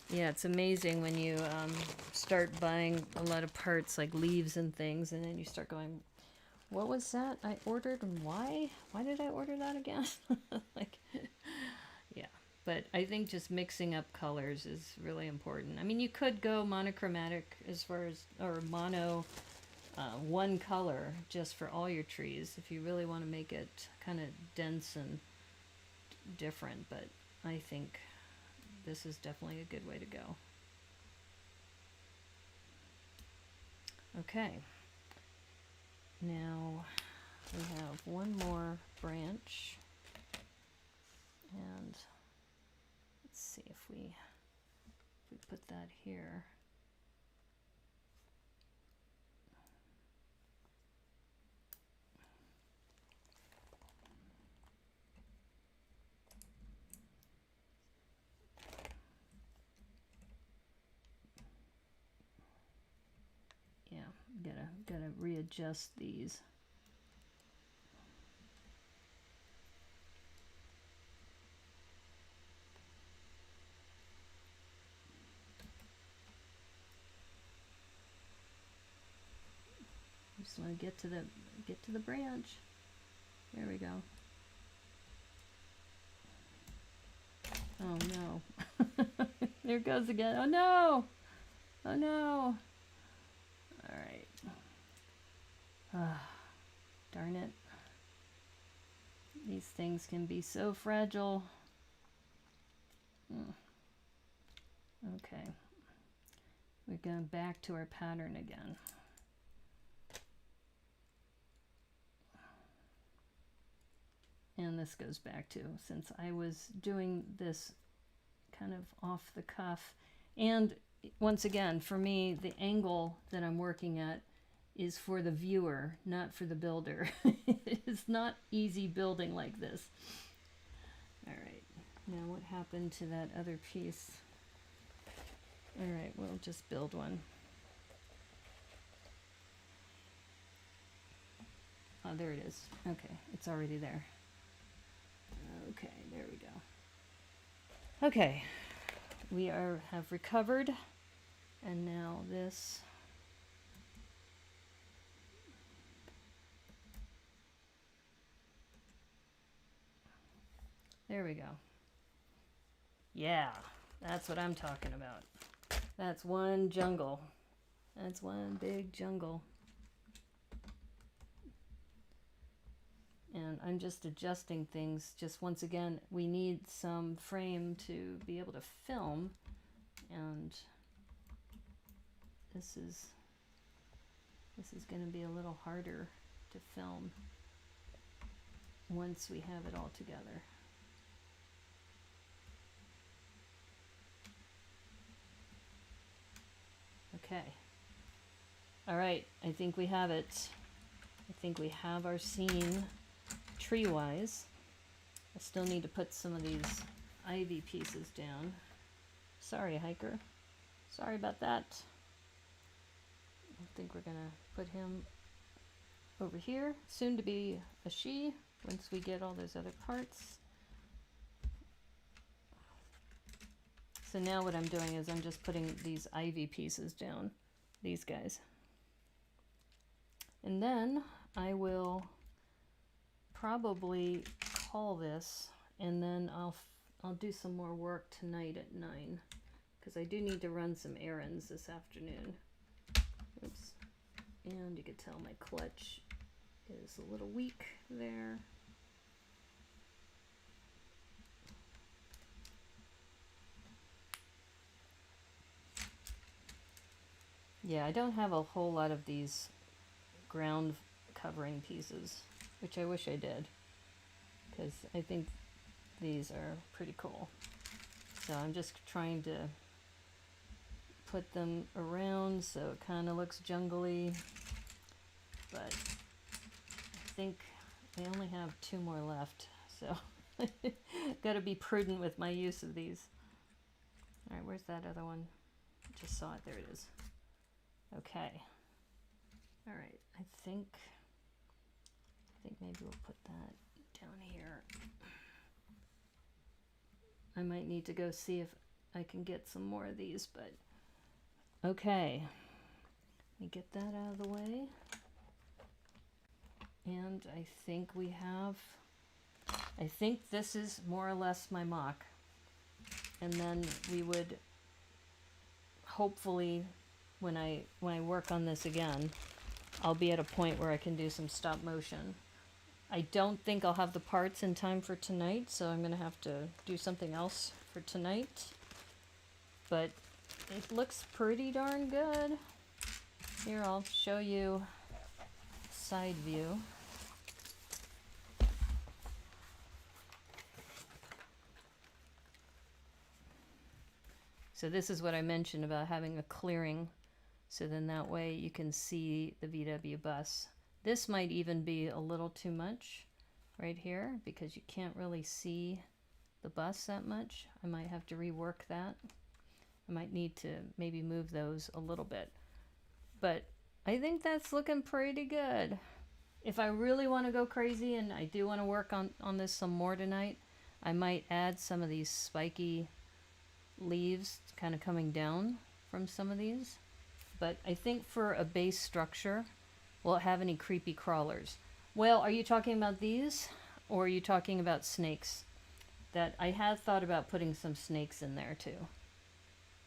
Yeah, it's amazing when you start buying a lot of parts like leaves and things, and then you start going, what was that I ordered and why? Why did I order that again? Like, yeah. But I think just mixing up colors is really important. I mean, you could go monochromatic as far as, or mono one color just for all your trees if you really want to make it kind of dense and different. But I think this is definitely a good way to go. Okay. Now we have one more branch, and let's see if we put that here. Yeah, gotta readjust these. Just want to get to the branch. There we go. Oh no. There it goes again. Oh no. Oh no. All right. Darn it. These things can be so fragile. Okay. We're going back to our pattern again. And this goes back to, since I was doing this kind of off the cuff, and once again, for me, the angle that I'm working at is for the viewer, not for the builder. It's not easy building like this. All right, now what happened to that other piece? All right, we'll just build one. Oh, there it is. Okay, it's already there. Okay, there we go. Okay, we have recovered, and now this. There we go. Yeah, that's what I'm talking about. That's one jungle. That's one big jungle. And I'm just adjusting things. Just once again, we need some frame to be able to film, and this is going to be a little harder to film once we have it all together. Okay. All right, I think we have it. I think we have our scene tree-wise. I still need to put some of these ivy pieces down. Sorry, hiker. Sorry about that. I think we're gonna put him over here. Soon to be a she once we get all those other parts. So now what I'm doing is I'm just putting these ivy pieces down, these guys. And then I will probably call this, and then I'll do some more work tonight at 9, because I do need to run some errands this afternoon. Oops. And you can tell my clutch is a little weak there. Yeah, I don't have a whole lot of these ground covering pieces, which I wish I did, because I think these are pretty cool. So I'm just trying to put them around so it kind of looks jungly, but I think I only have 2 more left, so got to be prudent with my use of these. All right, where's that other one? Just saw it. There it is. Okay. All right. I think maybe we'll put that down here. I might need to go see if I can get some more of these, but okay. Let me get that out of the way. And I think this is more or less my MOC. And then we would hopefully, when I work on this again, I'll be at a point where I can do some stop motion. I don't think I'll have the parts in time for tonight, so I'm going to have to do something else for tonight. But it looks pretty darn good. Here, I'll show you side view. So this is what I mentioned about having a clearing, so then that way you can see the VW bus. This might even be a little too much right here because you can't really see the bus that much. I might have to rework that. I might need to maybe move those a little bit. But I think that's looking pretty good. If I really want to go crazy and I do want to work on this some more tonight, I might add some of these spiky leaves kind of coming down from some of these. But I think for a base structure, will it have any creepy crawlers? Well, are you talking about these, or are you talking about snakes? That I had thought about putting some snakes in there too.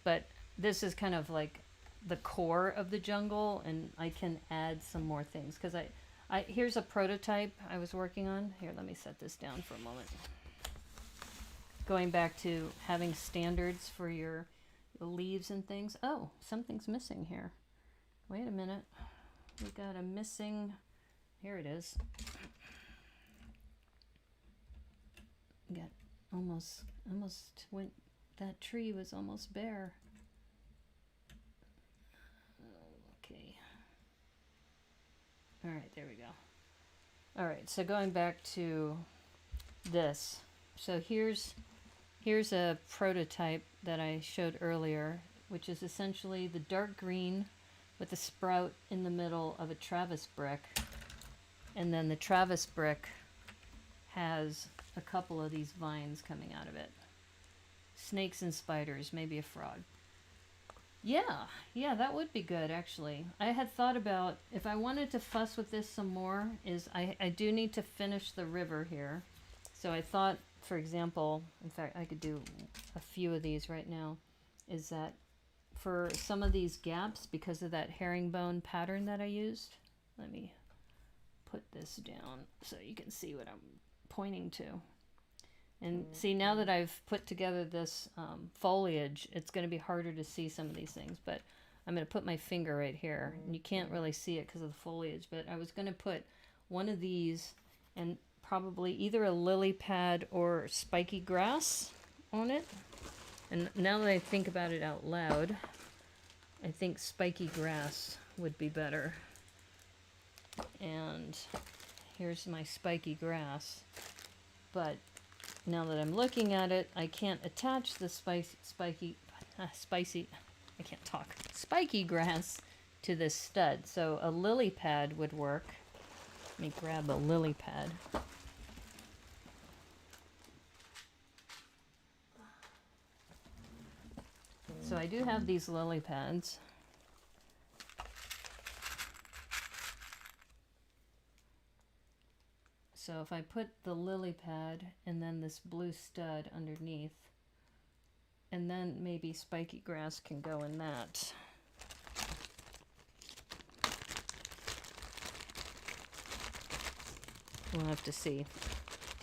But this is kind of like the core of the jungle, and I can add some more things, because here's a prototype I was working on. Here, let me set this down for a moment. Going back to having standards for your leaves and things. Oh, something's missing here. Wait a minute. We got a missing. Here it is. Got almost went. That tree was almost bare. Okay. All right, there we go. All right, so going back to this. So here's a prototype that I showed earlier, which is essentially the dark green with a sprout in the middle of a Travis brick. And then the Travis brick has a couple of these vines coming out of it. Snakes and spiders, maybe a frog. Yeah, that would be good, actually. I had thought about, if I wanted to fuss with this some more, is I do need to finish the river here. So I thought, for example, in fact, I could do a few of these right now, is that for some of these gaps, because of that herringbone pattern that I used, let me put this down so you can see what I'm pointing to. And see, now that I've put together this foliage, it's going to be harder to see some of these things, but I'm going to put my finger right here, and you can't really see it because of the foliage, but I was going to put one of these and probably either a lily pad or spiky grass on it. And now that I think about it out loud, I think spiky grass would be better. And here's my spiky grass. But now that I'm looking at it, I can't attach the spiky grass to this stud. So a lily pad would work. Let me grab a lily pad. So I do have these lily pads. So if I put the lily pad and then this blue stud underneath, and then maybe spiky grass can go in that. We'll have to see.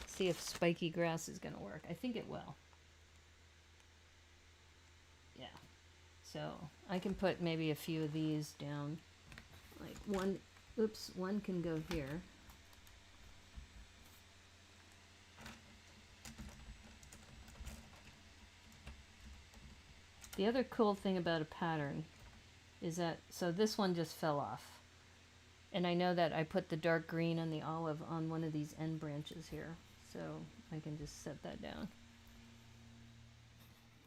See if spiky grass is going to work. I think it will. Yeah. So I can put maybe a few of these down. Like one, oops, one can go here. The other cool thing about a pattern is that, so this one just fell off. And I know that I put the dark green and the olive on one of these end branches here. So I can just set that down.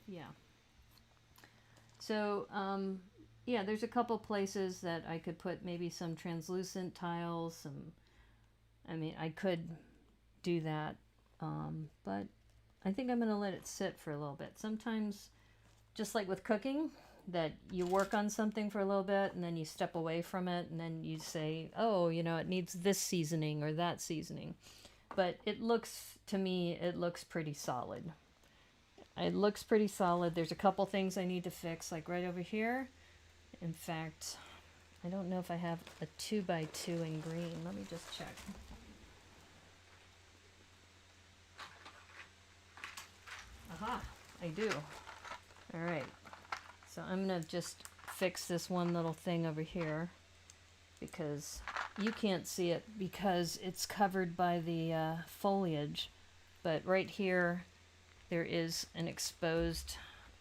Yeah. So, yeah, there's a couple places that I could put maybe some translucent tiles. I mean, I could do that. But I think I'm going to let it sit for a little bit. Sometimes, just like with cooking, that you work on something for a little bit and then you step away from it and then you say, oh, you know, it needs this seasoning or that seasoning. But it looks, to me, it looks pretty solid. It looks pretty solid. There's a couple things I need to fix, like right over here. In fact, I don't know if I have a 2x2 in green. Let me just check. Aha, I do. All right, so I'm gonna just fix this one little thing over here because you can't see it because it's covered by the foliage, but right here there is an exposed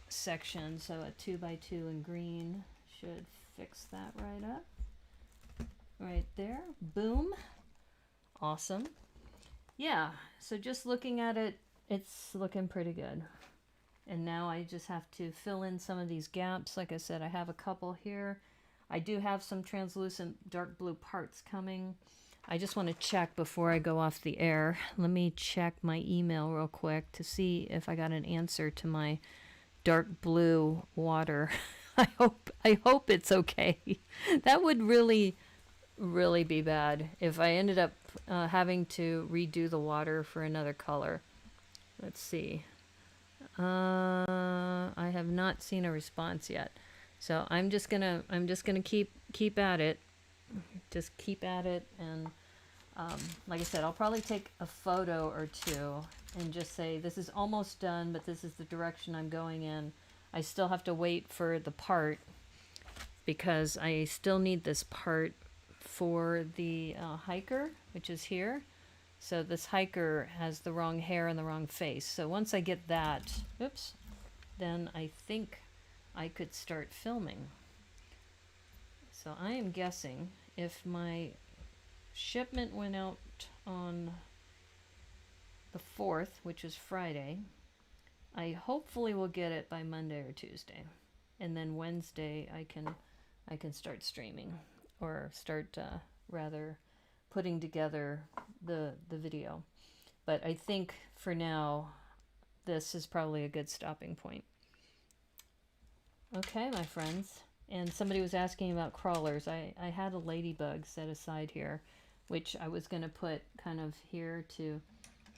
section, so a 2x2 in green should fix that right up. Right there, boom, awesome. Yeah, so just looking at it, it's looking pretty good. And now I just have to fill in some of these gaps. Like I said, I have a couple here. I do have some translucent dark blue parts coming. I just want to check before I go off the air. Let me check my email real quick to see if I got an answer to my dark blue water. I hope it's okay. That would really be bad if I ended up having to redo the water for another color. Let's see. I have not seen a response yet, so I'm just gonna keep at it, just keep at it, and like I said, I'll probably take a photo or two and just say this is almost done, but this is the direction I'm going in. I still have to wait for the part because I still need this part for the hiker, which is here. So this hiker has the wrong hair and the wrong face. So once I get that, oops, then I think I could start filming. So I am guessing if my shipment went out on the 4th, which is Friday, I hopefully will get it by Monday or Tuesday. And then Wednesday I can start streaming, or start rather putting together the video. But I think for now this is probably a good stopping point. Okay, my friends, and somebody was asking about crawlers. I had a ladybug set aside here, which I was going to put kind of here to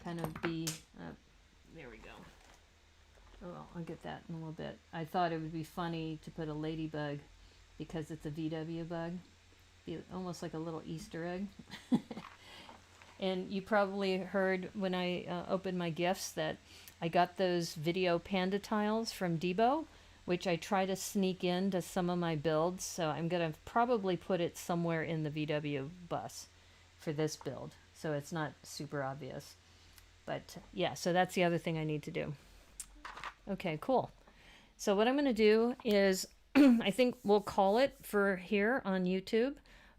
kind of be there we go. Oh, I'll get that in a little bit. I thought it would be funny to put a ladybug because it's a VW bug. Be almost like a little Easter egg. And you probably heard when I opened my gifts that I got those video panda tiles from Debo, which I try to sneak into some of my builds. So I'm going to probably put it somewhere in the VW bus for this build, so it's not super obvious. But yeah, so that's the other thing I need to do. Okay, cool. So what I'm going to do is I think we'll call it for here on YouTube,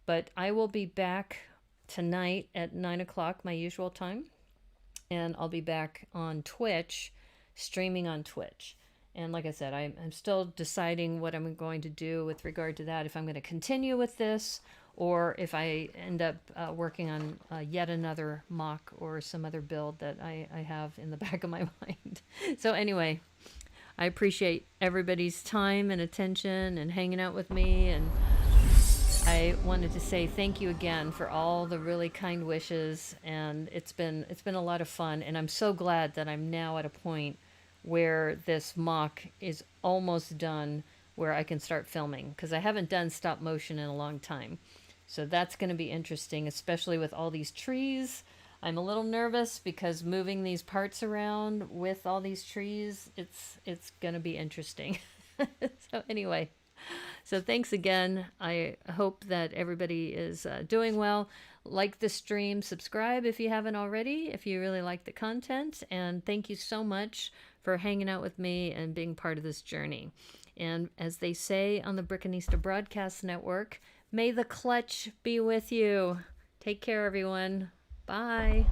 but I will be back tonight at 9 o'clock, my usual time, and I'll be back on Twitch, streaming on Twitch. And like I said, I'm still deciding what I'm going to do with regard to that, if I'm going to continue with this, or if I end up working on yet another MOC or some other build that I have in the back of my mind. So anyway, I appreciate everybody's time and attention and hanging out with me, and I wanted to say thank you again for all the really kind wishes, and it's been a lot of fun, and I'm so glad that I'm now at a point where this MOC is almost done, where I can start filming, because I haven't done stop motion in a long time. So that's going to be interesting, especially with all these trees. I'm a little nervous because moving these parts around with all these trees, it's going to be interesting. So anyway, so thanks again. I hope that everybody is doing well. Like the stream, subscribe if you haven't already, if you really like the content. And thank you so much for hanging out with me and being part of this journey. And as they say on the Brickanista Broadcast Network, may the clutch be with you. Take care, everyone. Bye.